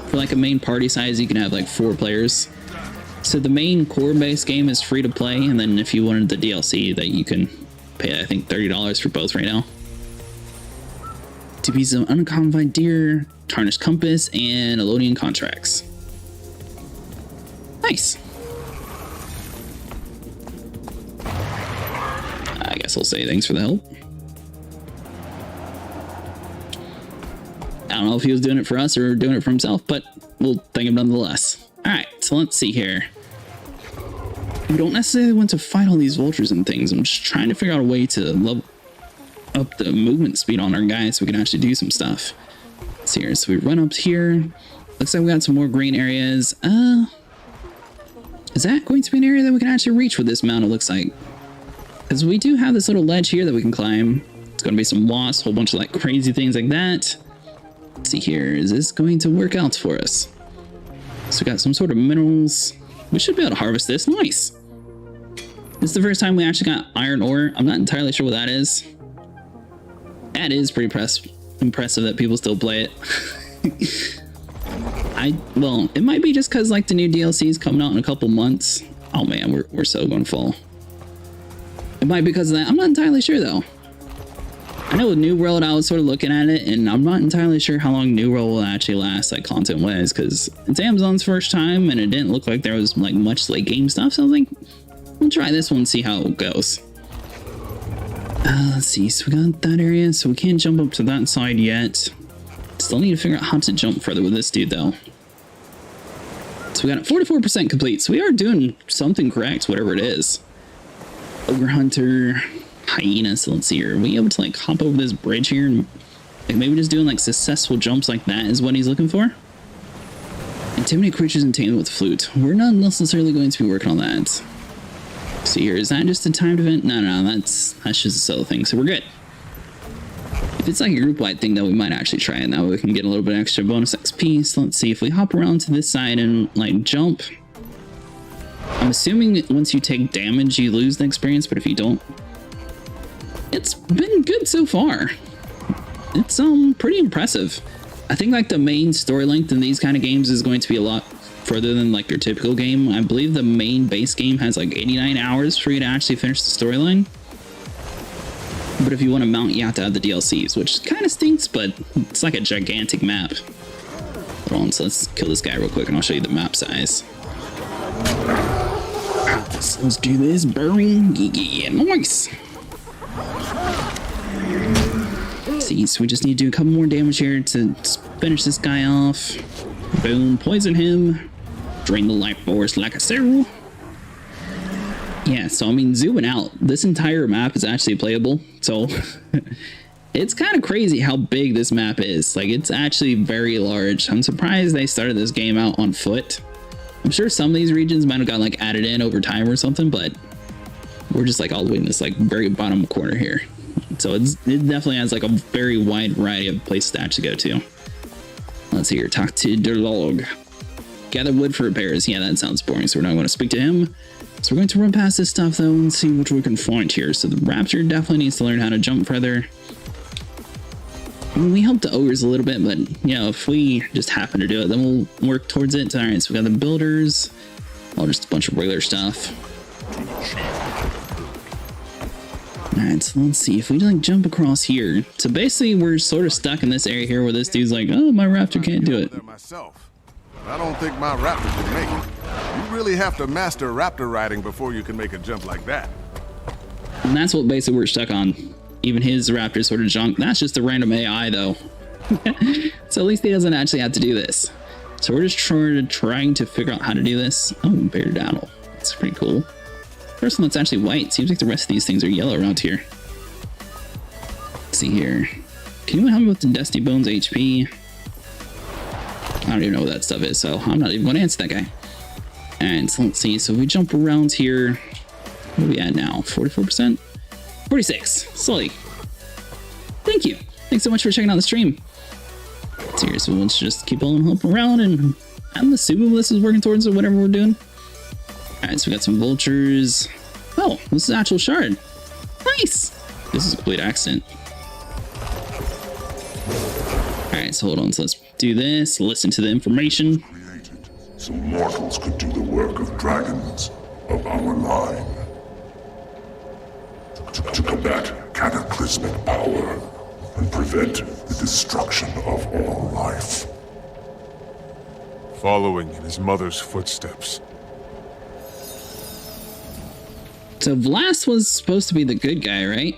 for like a main party size you can have like 4 players. So the main core base game is free to play, and then if you wanted the DLC that you can pay I think $30 for both right now. 2 pieces of uncommon deer, tarnished compass, and Elodian contracts. Nice. I guess I'll say thanks for the help. I don't know if he was doing it for us or doing it for himself, but we'll thank him nonetheless. Alright, so let's see here. We don't necessarily want to fight all these vultures and things. I'm just trying to figure out a way to level up the movement speed on our guys so we can actually do some stuff. Let's see here. So we run up here. Looks like we got some more green areas. Is that going to be an area that we can actually reach with this mount, it looks like? Because we do have this little ledge here that we can climb. It's going to be some wasps, a whole bunch of like crazy things like that. Let's see here. Is this going to work out for us? So we got some sort of minerals. We should be able to harvest this. Nice. This is the first time we actually got iron ore. I'm not entirely sure what that is. That is pretty impressive that people still play it. Well, it might be just because like the new DLC is coming out in a couple months. Oh man, we're so gonna fall. It might be because of that. I'm not entirely sure though. I know with New World, I was sort of looking at it, and I'm not entirely sure how long New World will actually last, like content-wise, because it's Amazon's first time, and it didn't look like there was like much late game stuff. So I was like, we'll try this one and see how it goes. Let's see. So we got that area, so we can't jump up to that side yet. Still need to figure out how to jump further with this dude though. So we got it 44% complete. So we are doing something correct, whatever it is. Ogre Hunter, Hyena. So let's see here. Are we able to like hop over this bridge here and like, maybe just doing like successful jumps like that is what he's looking for? Intimidate creatures entangled with flute. We're not necessarily going to be working on that. See here, is that just a timed event? No, that's just a solo thing. So we're good. If it's like a group-wide thing, though, we might actually try it. That way we can get a little bit extra bonus XP. So let's see if we hop around to this side and like jump. I'm assuming once you take damage, you lose the experience, but if you don't, it's been good so far. It's pretty impressive. I think like the main story length in these kind of games is going to be a lot further than like your typical game. I believe the main base game has like 89 hours for you to actually finish the storyline. But if you want to mount, you have to have the DLCs, which kind of stinks, but it's like a gigantic map. Hold on, so let's kill this guy real quick and I'll show you the map size. Let's do this. Burning. Yeah, nice. See, so we just need to do a couple more damage here to finish this guy off. Boom, poison him. Drain the life force like a cereal. Yeah, so I mean, zooming out, this entire map is actually playable. So it's kind of crazy how big this map is. Like, it's actually very large. I'm surprised they started this game out on foot. I'm sure some of these regions might have got like added in over time or something, but we're just like all the way in this like very bottom corner here. So it definitely has like a very wide variety of places to actually go to. Let's see here. Talk to Derlog. Gather wood for repairs. Yeah, that sounds boring, so we're not going to speak to him. So we're going to run past this stuff though and see what we can find here. So the Raptor definitely needs to learn how to jump further. I mean, we helped the ogres a little bit, but you know, if we just happen to do it, then we'll work towards it. All right, so we got the builders. Oh, just a bunch of regular stuff. All right, so let's see if we like jump across here. So basically, we're sort of stuck in this area here where this dude's like, "Oh, my Raptor can't do it." I don't think my Raptor can make it. You really have to master Raptor riding before you can make a jump like that. And that's what basically we're stuck on. Even his Raptor sort of junk. That's just a random AI though. So at least he doesn't actually have to do this. So we're just trying to figure out how to do this. Oh, bearded owl. That's pretty cool. First one that's actually white. Seems like the rest of these things are yellow around here. Let's see here. Can you help me with the Dusty Bones HP? I don't even know what that stuff is, so I'm not even going to answer that guy. And so let's see. So we jump around here. What are we at now? 44%? 46. Slowly. Thank you. Thanks so much for checking out the stream. Seriously, let's just keep on hopping around, and I'm assuming this is working towards whatever we're doing. Alright, so we got some vultures. Oh, this is actual shard. Nice! This is a complete accident. Alright, so hold on. So let's do this. Listen to the information. Created so mortals could do the work of dragons of our line. To combat cataclysmic power and prevent the destruction of all life. Following in his mother's footsteps. So Vlast was supposed to be the good guy, right?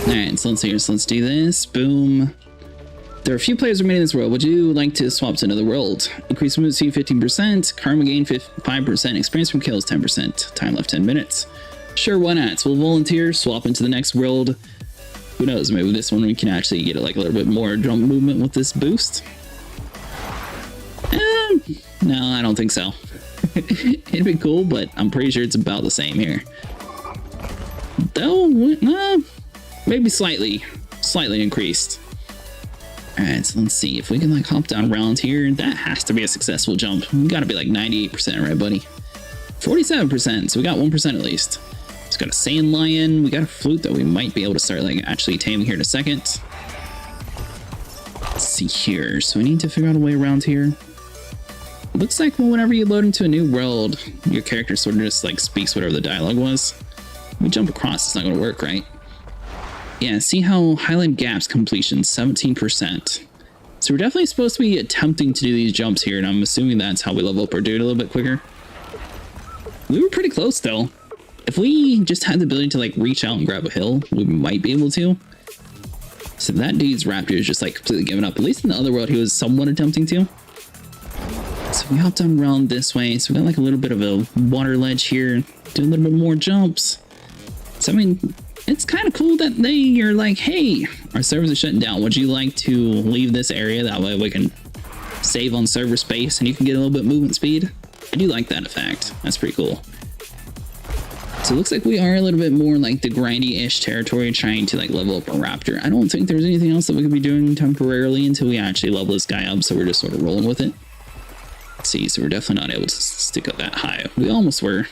Alright, so let's see here. So let's do this. Boom. There are a few players remaining in this world. Would you like to swap to another world? Increase movement speed 15%, karma gain 5%, experience from kills 10%, time left 10 minutes. Sure, why not? So we'll volunteer, swap into the next world. Who knows, maybe this one we can actually get like a little bit more jump movement with this boost. No, I don't think so. It'd be cool, but I'm pretty sure it's about the same here. Though, maybe slightly increased. Alright, so let's see if we can like hop down around here. That has to be a successful jump. We gotta be like 98%, right, buddy? 47%, so we got 1% at least. It's got a sand lion. We got a flute that we might be able to start like actually taming here in a second. Let's see here. So we need to figure out a way around here. Looks like whenever you load into a new world, your character sort of just like speaks whatever the dialogue was. We jump across, it's not going to work, right? Yeah, see how Highland Gaps completion 17%. So we're definitely supposed to be attempting to do these jumps here, and I'm assuming that's how we level up our dude a little bit quicker. We were pretty close though. If we just had the ability to like reach out and grab a hill, we might be able to. So that dude's Raptor is just like completely given up. At least in the other world, he was somewhat attempting to. So we hopped on around this way. So we got like a little bit of a water ledge here. Do a little bit more jumps. So I mean, it's kind of cool that they are like, hey, our servers are shutting down. Would you like to leave this area? That way we can save on server space and you can get a little bit movement speed. I do like that effect. That's pretty cool. So it looks like we are a little bit more like the grindy-ish territory trying to like level up our Raptor. I don't think there's anything else that we could be doing temporarily until we actually level this guy up. So we're just sort of rolling with it. Let's see, so we're definitely not able to stick up that high. We almost were.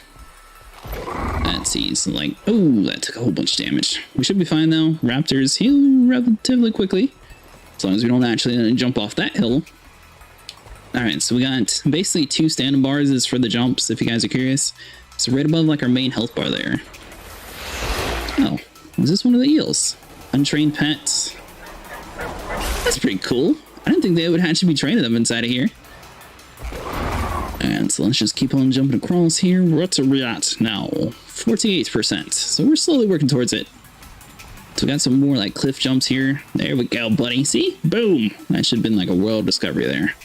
Let's see, so like, oh, that took a whole bunch of damage. We should be fine though. Raptors heal relatively quickly, as long as we don't actually jump off that hill. All right, so we got basically 2 standing bars is for the jumps, if you guys are curious. So right above like our main health bar there. Oh, is this one of the eels? Untrained pets. That's pretty cool. I didn't think they would actually be training them inside of here. And so let's just keep on jumping across here. What's a at now? 48%. So we're slowly working towards it. So we got some more like cliff jumps here. There we go, buddy. See? Boom. That should have been like a world discovery there.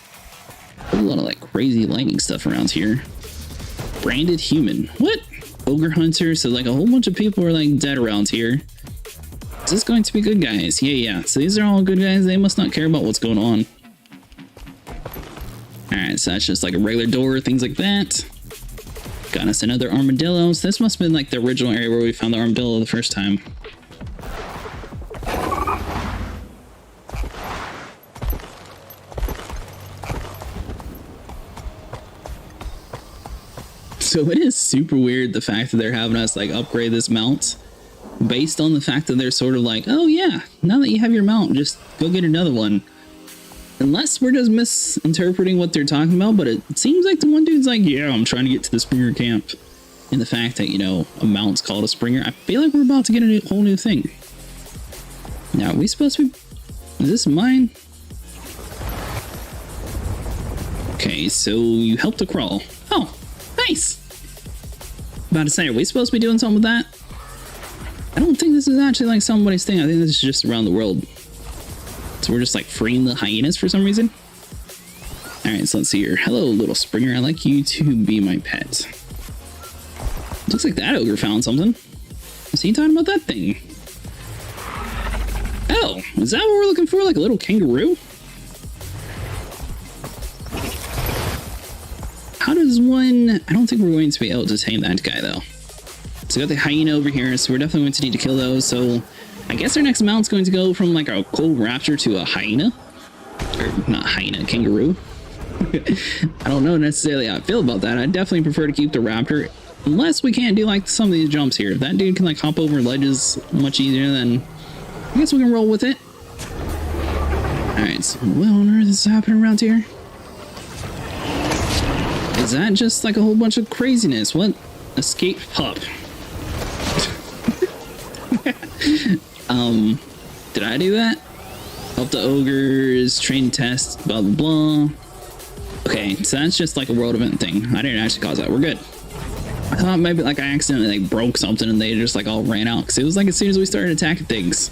A lot of like crazy lightning stuff around here. Branded human. What? Ogre hunter. So like a whole bunch of people are like dead around here. Is this going to be good guys? Yeah. So these are all good guys. They must not care about what's going on. Alright, so that's just like a regular door, things like that. Got us another armadillo. So this must have been like the original area where we found the armadillo the first time. So it is super weird the fact that they're having us like upgrade this mount based on the fact that they're sort of like, oh yeah, now that you have your mount, just go get another one. Unless we're just misinterpreting what they're talking about, but it seems like the one dude's like, yeah, I'm trying to get to the Springer camp. And the fact that, you know, a mount's called a Springer, I feel like we're about to get a whole new thing. Now, are we supposed to be... Is this mine? Okay, so you helped to crawl. Oh, nice! About to say, are we supposed to be doing something with that? I don't think this is actually like somebody's thing. I think this is just around the world. So we're just like freeing the hyenas for some reason. Alright, so let's see here. Hello, little Springer. I'd like you to be my pet. Looks like that ogre found something. Is he talking about that thing? Oh, is that what we're looking for? Like a little kangaroo? How does one... I don't think we're going to be able to tame that guy, though. So we got the hyena over here, so we're definitely going to need to kill those. So I guess our next mount's going to go from like a cool raptor to a hyena. Or not hyena, kangaroo. I don't know necessarily how I feel about that. I definitely prefer to keep the raptor. Unless we can't do like some of these jumps here. If that dude can like hop over ledges much easier, then I guess we can roll with it. Alright, so what on earth is happening around here? Is that just like a whole bunch of craziness? What? Escape pup. Did I do that? Help the ogres, train test, blah blah blah. Okay, so that's just like a world event thing. I didn't actually cause that. We're good. I thought maybe like I accidentally like broke something and they just like all ran out, because it was like as soon as we started attacking things.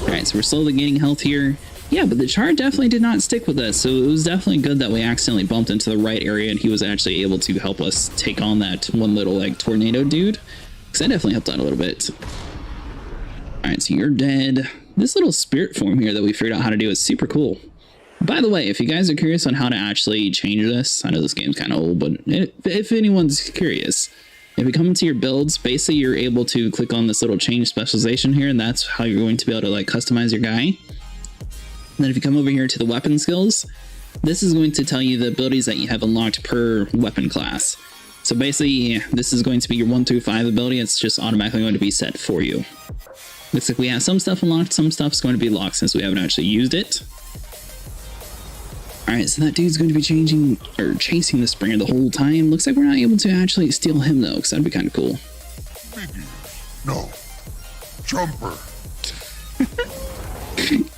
Alright, so we're slowly gaining health here. Yeah, but the chart definitely did not stick with us, so it was definitely good that we accidentally bumped into the right area and he was actually able to help us take on that one little like tornado dude, because that definitely helped out a little bit. Alright, so you're dead. This little spirit form here that we figured out how to do is super cool. By the way, if you guys are curious on how to actually change this, I know this game's kind of old, but if anyone's curious, if you come into your builds, basically you're able to click on this little change specialization here, and that's how you're going to be able to like customize your guy. And then if you come over here to the weapon skills, this is going to tell you the abilities that you have unlocked per weapon class. So basically, this is going to be your 1 through 5 ability. It's just automatically going to be set for you. Looks like we have some stuff unlocked, some stuff's going to be locked since we haven't actually used it. Alright, so that dude's going to be chasing the Springer the whole time. Looks like we're not able to actually steal him though, because that'd be kind of cool. No. Jumper.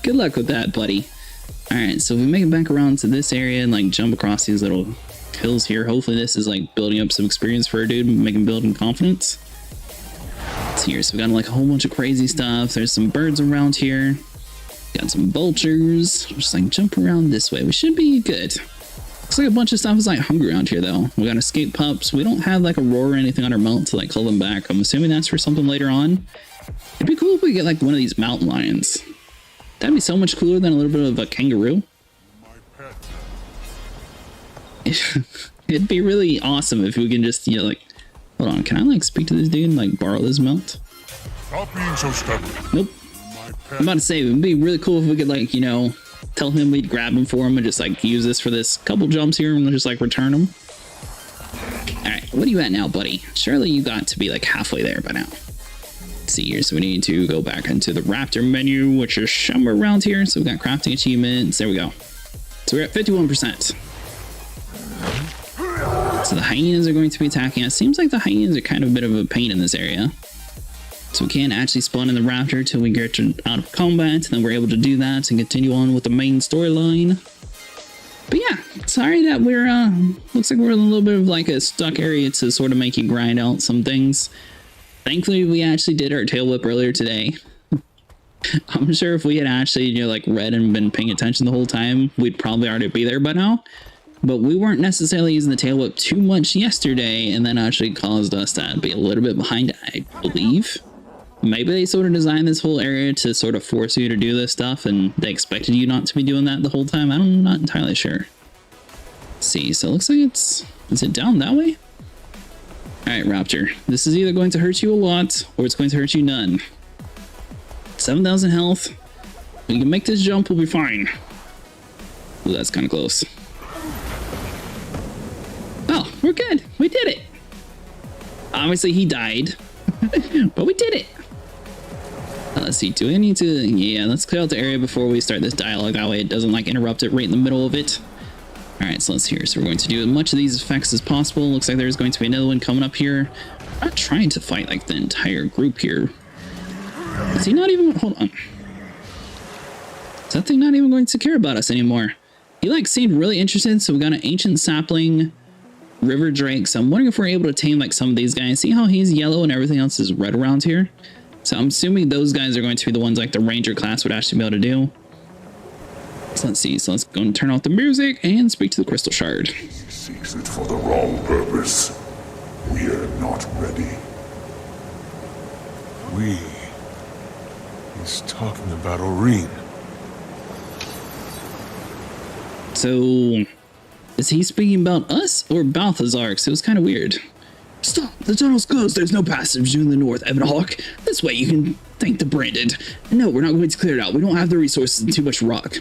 Good luck with that, buddy. Alright, so we make it back around to this area and like jump across these little hills here. Hopefully this is like building up some experience for a dude, make him build in confidence. It's here, so we got like a whole bunch of crazy stuff. There's some birds around here. Got some vultures. Just like jump around this way. We should be good. Looks like a bunch of stuff is like hungry around here though. We got escape pups. We don't have like a roar or anything on our mount to like call them back. I'm assuming that's for something later on. It'd be cool if we get like one of these mountain lions. That'd be so much cooler than a little bit of a kangaroo. It'd be really awesome if we can just, you know, like, hold on, can I like speak to this dude and like borrow this mount? Stop being so stubborn. Nope. I'm about to say, it would be really cool if we could like, you know, tell him we'd grab him for him and just like use this for this couple jumps here and just like return him. Alright, what are you at now, buddy? Surely you got to be like halfway there by now. Let's see here, so we need to go back into the Raptor menu, which is somewhere around here. So we got crafting achievements, there we go. So we're at 51%. So the hyenas are going to be attacking us. Seems like the hyenas are kind of a bit of a pain in this area. So we can't actually spawn in the Raptor till we get out of combat, and then we're able to do that and continue on with the main storyline. But yeah, sorry that we're, looks like we're in a little bit of like a stuck area to sort of make you grind out some things. Thankfully, we actually did our tail whip earlier today. I'm sure if we had actually, you know, like read and been paying attention the whole time, we'd probably already be there by now. But we weren't necessarily using the tail whip too much yesterday, and that actually caused us to be a little bit behind, I believe. Maybe they sort of designed this whole area to sort of force you to do this stuff, and they expected you not to be doing that the whole time. I'm not entirely sure. Let's see, so it looks like is it down that way? Alright, Raptor. This is either going to hurt you a lot, or it's going to hurt you none. 7,000 health. We can make this jump, we'll be fine. Ooh, that's kind of close. Oh, we're good. We did it. Obviously, he died. But we did it. Let's see. Do we need to... Yeah, let's clear out the area before we start this dialogue. That way it doesn't, like, interrupt it right in the middle of it. Alright, so let's hear. So we're going to do as much of these effects as possible. Looks like there's going to be another one coming up here. I'm not trying to fight, like, the entire group here. Is he not even... Hold on. Is that thing not even going to care about us anymore? He, like, seemed really interested, so we got an ancient sapling... river drake, so I'm wondering if we're able to tame like some of these guys. See how he's yellow and everything else is red around here? So I'm assuming those guys are going to be the ones like the ranger class would actually be able to do. So let's see, so let's go and turn off the music and speak to the crystal shard. He seeks it for the wrong purpose. We are not ready. We... He's talking about Oreen. So... is he speaking about us or Balthazar? Because it was kind of weird. Stop! The tunnel's closed. There's no passage in the north, Evan Hawk. This way you can thank the branded. No, we're not going to clear it out. We don't have the resources and too much rock.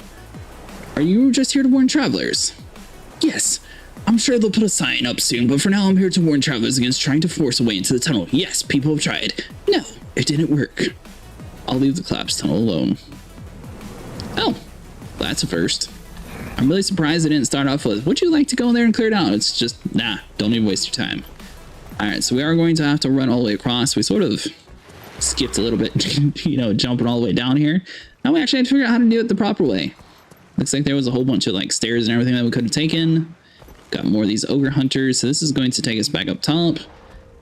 Are you just here to warn travelers? Yes. I'm sure they'll put a sign up soon, but for now I'm here to warn travelers against trying to force a way into the tunnel. Yes, people have tried. No, it didn't work. I'll leave the collapsed tunnel alone. Oh, that's a first. I'm really surprised it didn't start off with, would you like to go in there and clear it out? It's just, nah, don't even waste your time. Alright, so we are going to have to run all the way across. We sort of skipped a little bit, you know, jumping all the way down here. Now we actually had to figure out how to do it the proper way. Looks like there was a whole bunch of like stairs and everything that we could have taken. Got more of these ogre hunters, so this is going to take us back up top.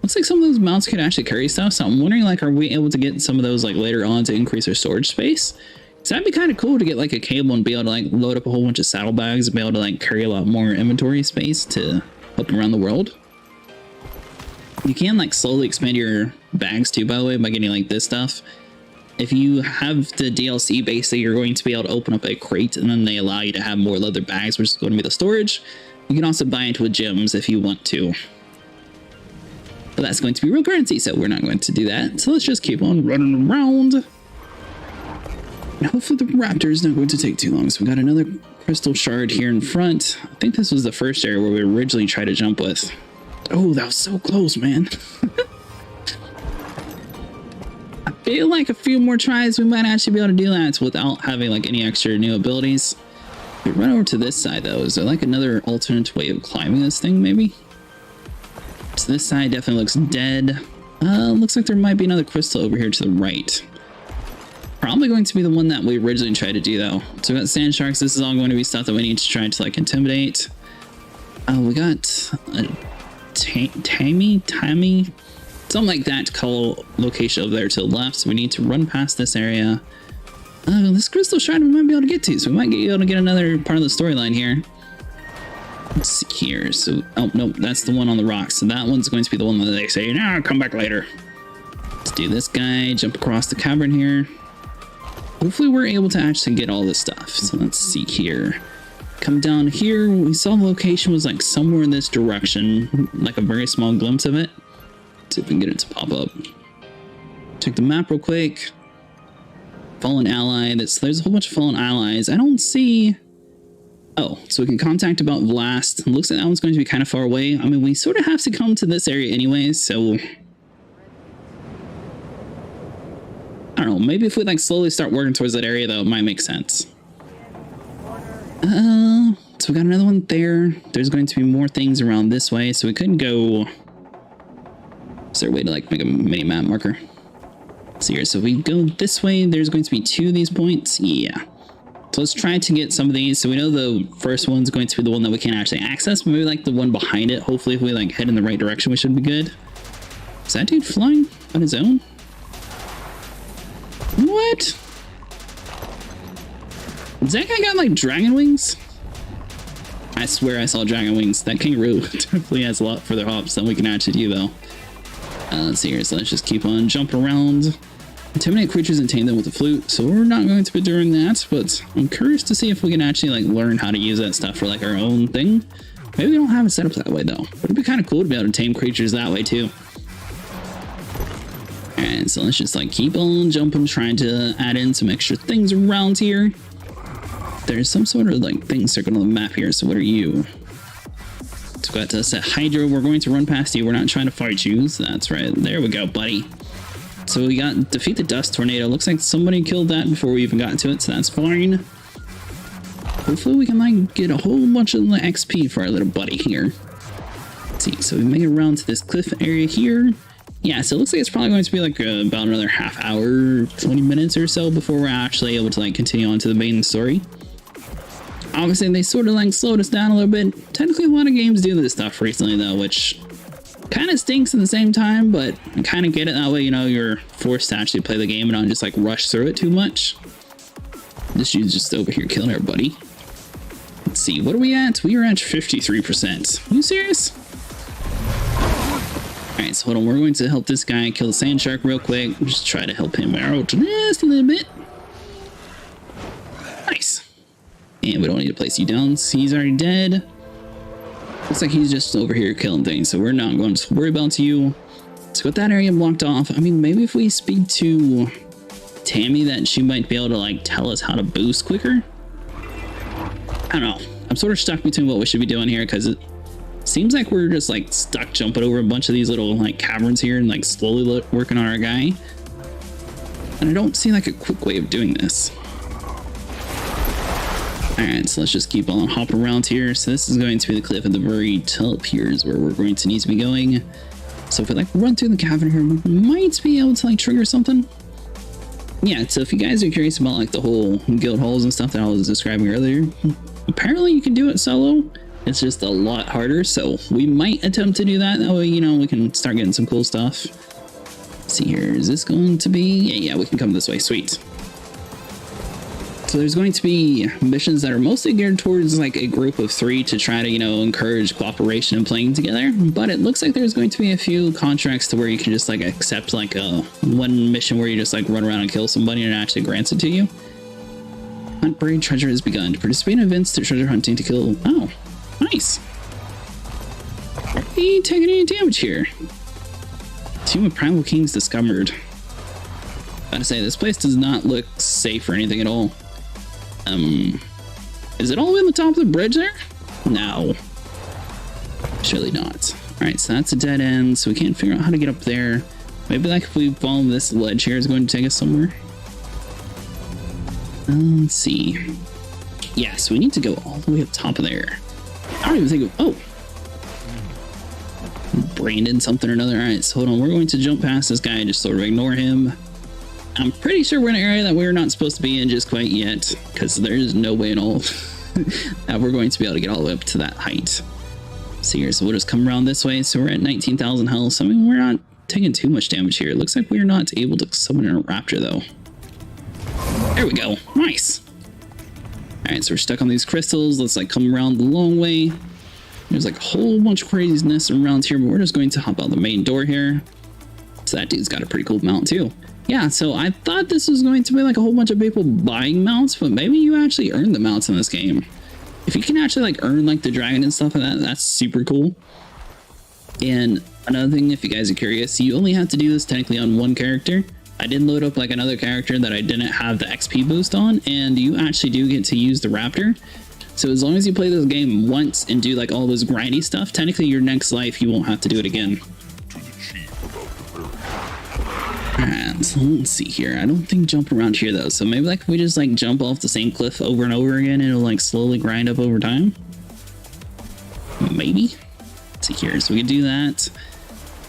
Looks like some of those mounts could actually carry stuff, so I'm wondering like, are we able to get some of those like later on to increase our storage space? So that'd be kind of cool to get like a cable and be able to like load up a whole bunch of saddlebags and be able to like carry a lot more inventory space to help around the world. You can like slowly expand your bags too, by the way, by getting like this stuff. If you have the DLC, basically you're going to be able to open up a crate and then they allow you to have more leather bags, which is going to be the storage. You can also buy it with gems if you want to. But that's going to be real currency, so we're not going to do that. So let's just keep on running around. And hopefully the Raptor is not going to take too long. So we got another crystal shard here in front. I think this was the first area where we originally tried to jump with. Oh, that was so close, man. I feel like a few more tries, we might actually be able to do that without having like any extra new abilities. We run over to this side though. Is there like another alternate way of climbing this thing, maybe? So this side definitely looks dead. Looks like there might be another crystal over here to the right. Probably going to be the one that we originally tried to do though. So we got sand sharks. This is all going to be stuff that we need to try to like intimidate. We got a Tammy, something like that call location over there to the left. So we need to run past this area. This crystal shrine we might be able to get to, so we might be able to get another part of the storyline here. Let's see here. So, oh nope, that's the one on the rocks. So that one's going to be the one that they say, "No, come back later." Let's do this guy. Jump across the cavern here. Hopefully we're able to actually get all this stuff. So let's see here. Come down here. We saw the location was like somewhere in this direction, like a very small glimpse of it. See if we can get it to pop up. Check the map real quick. Fallen ally. There's a whole bunch of fallen allies. I don't see. Oh, so we can contact about Blast. It looks like that one's going to be kind of far away. I mean, we sort of have to come to this area anyways, so I don't know. Maybe if we like slowly start working towards that area, though, it might make sense. So we got another one there. There's going to be more things around this way, so we could go. Is there a way to like make a mini map marker? Let's see here. So if we go this way, there's going to be 2 of these points. Yeah. So let's try to get some of these. So we know the first one's going to be the one that we can't actually access. Maybe like the one behind it. Hopefully if we like head in the right direction, we should be good. Is that dude flying on his own? What? Does that guy got like dragon wings? I swear I saw dragon wings. That kangaroo definitely has a lot further hops than we can actually do though. Let's see here. So let's just keep on jumping around. Intimidate creatures and tame them with the flute. So we're not going to be doing that, but I'm curious to see if we can actually like learn how to use that stuff for like our own thing. Maybe we don't have it set up that way though. But it'd be kind of cool to be able to tame creatures that way too. And so let's just like keep on jumping, trying to add in some extra things around here. There's some sort of like thing circled on the map here. So what are you? So we got to set Hydra. We're going to run past you. We're not trying to fight you. So that's right. There we go, buddy. So we got defeat the dust tornado. Looks like somebody killed that before we even got to it. So that's fine. Hopefully we can like get a whole bunch of XP for our little buddy here. Let's see. So we make it around to this cliff area here. Yeah, so it looks like it's probably going to be like about another half hour, 20 minutes or so before we're actually able to like continue on to the main story. Obviously, they sort of like slowed us down a little bit. Technically, a lot of games do this stuff recently though, which kind of stinks at the same time, but I kind of get it that way, you know, you're forced to actually play the game and not just like rush through it too much. This dude's just over here killing everybody. Let's see, what are we at? We are at 53%. Are you serious? Alright, so hold on, we're going to help this guy kill the sand shark real quick. Just try to help him out just a little bit. Nice. And we don't need to place you down. He's already dead. Looks like he's just over here killing things, so we're not going to worry about you. So with that area blocked off, I mean, maybe if we speak to Tammy, that she might be able to like tell us how to boost quicker. I don't know. I'm sort of stuck between what we should be doing here, because it seems like we're just like stuck jumping over a bunch of these little like caverns here and like slowly working on our guy. And I don't see like a quick way of doing this. Alright, so let's just keep on hopping around here. So this is going to be the cliff at the very top here is where we're going to need to be going. So if we like run through the cavern here, we might be able to like trigger something. Yeah, so if you guys are curious about like the whole guild halls and stuff that I was describing earlier, apparently you can do it solo. It's just a lot harder, so we might attempt to do that. That way, you know, we can start getting some cool stuff. Let's see here, is this going to be... Yeah, we can come this way, sweet. So there's going to be missions that are mostly geared towards like a group of 3 to try to, you know, encourage cooperation and playing together. But it looks like there's going to be a few contracts to where you can just like accept like a one mission where you just like run around and kill somebody and it actually grants it to you. Hunt buried treasure has begun. To participate in events to treasure hunting to kill... Oh, nice. Are we taking any damage here? Tomb of Primal Kings discovered. Gotta say, this place does not look safe or anything at all. Is it all the way on the top of the bridge there? No. Surely not. Alright, so that's a dead end, so we can't figure out how to get up there. Maybe like if we follow this ledge here is going to take us somewhere. Let's see. Yeah, so we need to go all the way up top of there. I don't even think of... Oh! Brandon something or another. Alright, so hold on. We're going to jump past this guy and just sort of ignore him. I'm pretty sure we're in an area that we're not supposed to be in just quite yet, because there's no way at all that we're going to be able to get all the way up to that height. So here, so we'll just come around this way. So we're at 19,000 health. So I mean, we're not taking too much damage here. It looks like we're not able to summon a raptor though. There we go. Nice. Alright, so we're stuck on these crystals. Let's like come around the long way. There's like a whole bunch of craziness around here, but we're just going to hop out the main door here. So that dude's got a pretty cool mount too. Yeah, so I thought this was going to be like a whole bunch of people buying mounts, but maybe you actually earn the mounts in this game. If you can actually like earn like the dragon and stuff like that, that's super cool. And another thing, if you guys are curious, you only have to do this technically on one character. I did load up like another character that I didn't have the XP boost on, and you actually do get to use the Raptor. So as long as you play this game once and do like all this grindy stuff, technically your next life you won't have to do it again. Alright, so let's see here. I don't think jump around here though, so maybe like if we just like jump off the same cliff over and over again, it'll like slowly grind up over time. Maybe. Let's see here, so we can do that.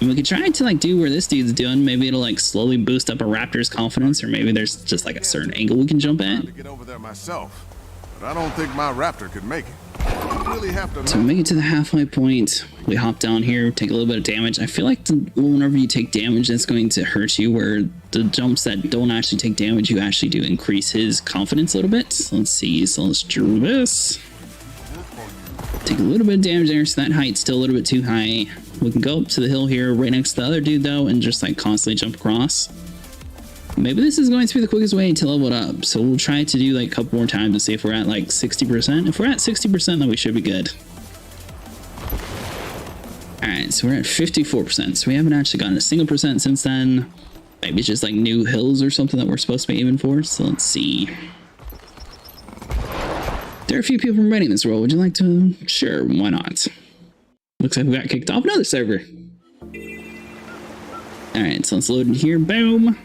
And we could try to like do where this dude's doing. Maybe it'll like slowly boost up a raptor's confidence, or maybe there's just like a certain angle we can jump at. To get over there myself, but I don't think my raptor could make it. Really have to so we make it to the halfway point. We hop down here, take a little bit of damage. I feel like whenever you take damage, that's going to hurt you, where the jumps that don't actually take damage, you actually do increase his confidence a little bit. So let's see, so let's do this. Take a little bit of damage there, so that height's still a little bit too high. We can go up to the hill here right next to the other dude though, and just like constantly jump across. Maybe this is going to be the quickest way to level it up, so we'll try to do like a couple more times to see if we're at like 60%. If we're at 60%, then we should be good. Alright, so we're at 54%, so we haven't actually gotten a single percent since then. Maybe it's just like new hills or something that we're supposed to be aiming for, so let's see. There are a few people remaining in this world. Would you like to? Sure, why not? Looks like we got kicked off another server. Alright, so let's load in here. Boom!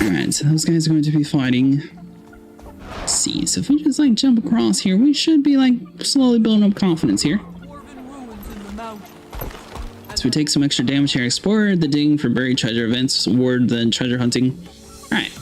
Alright, so those guys are going to be fighting. Let's see, so if we just like jump across here, we should be like slowly building up confidence here. So we take some extra damage here. Explore the digging for buried treasure events, reward the treasure hunting. Alright.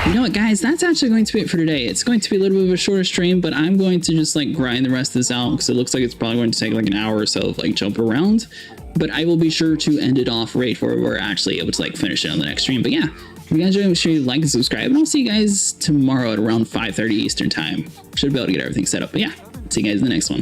You know what, guys, that's actually going to be it for today. It's going to be a little bit of a shorter stream, but I'm going to just like grind the rest of this out because it looks like it's probably going to take like an hour or so of like jump around. But I will be sure to end it off right where we're actually able to like finish it on the next stream. But yeah, if you guys enjoyed, make sure you like and subscribe, and I'll see you guys tomorrow at around 5:30 Eastern time. Should be able to get everything set up. But yeah, see you guys in the next one.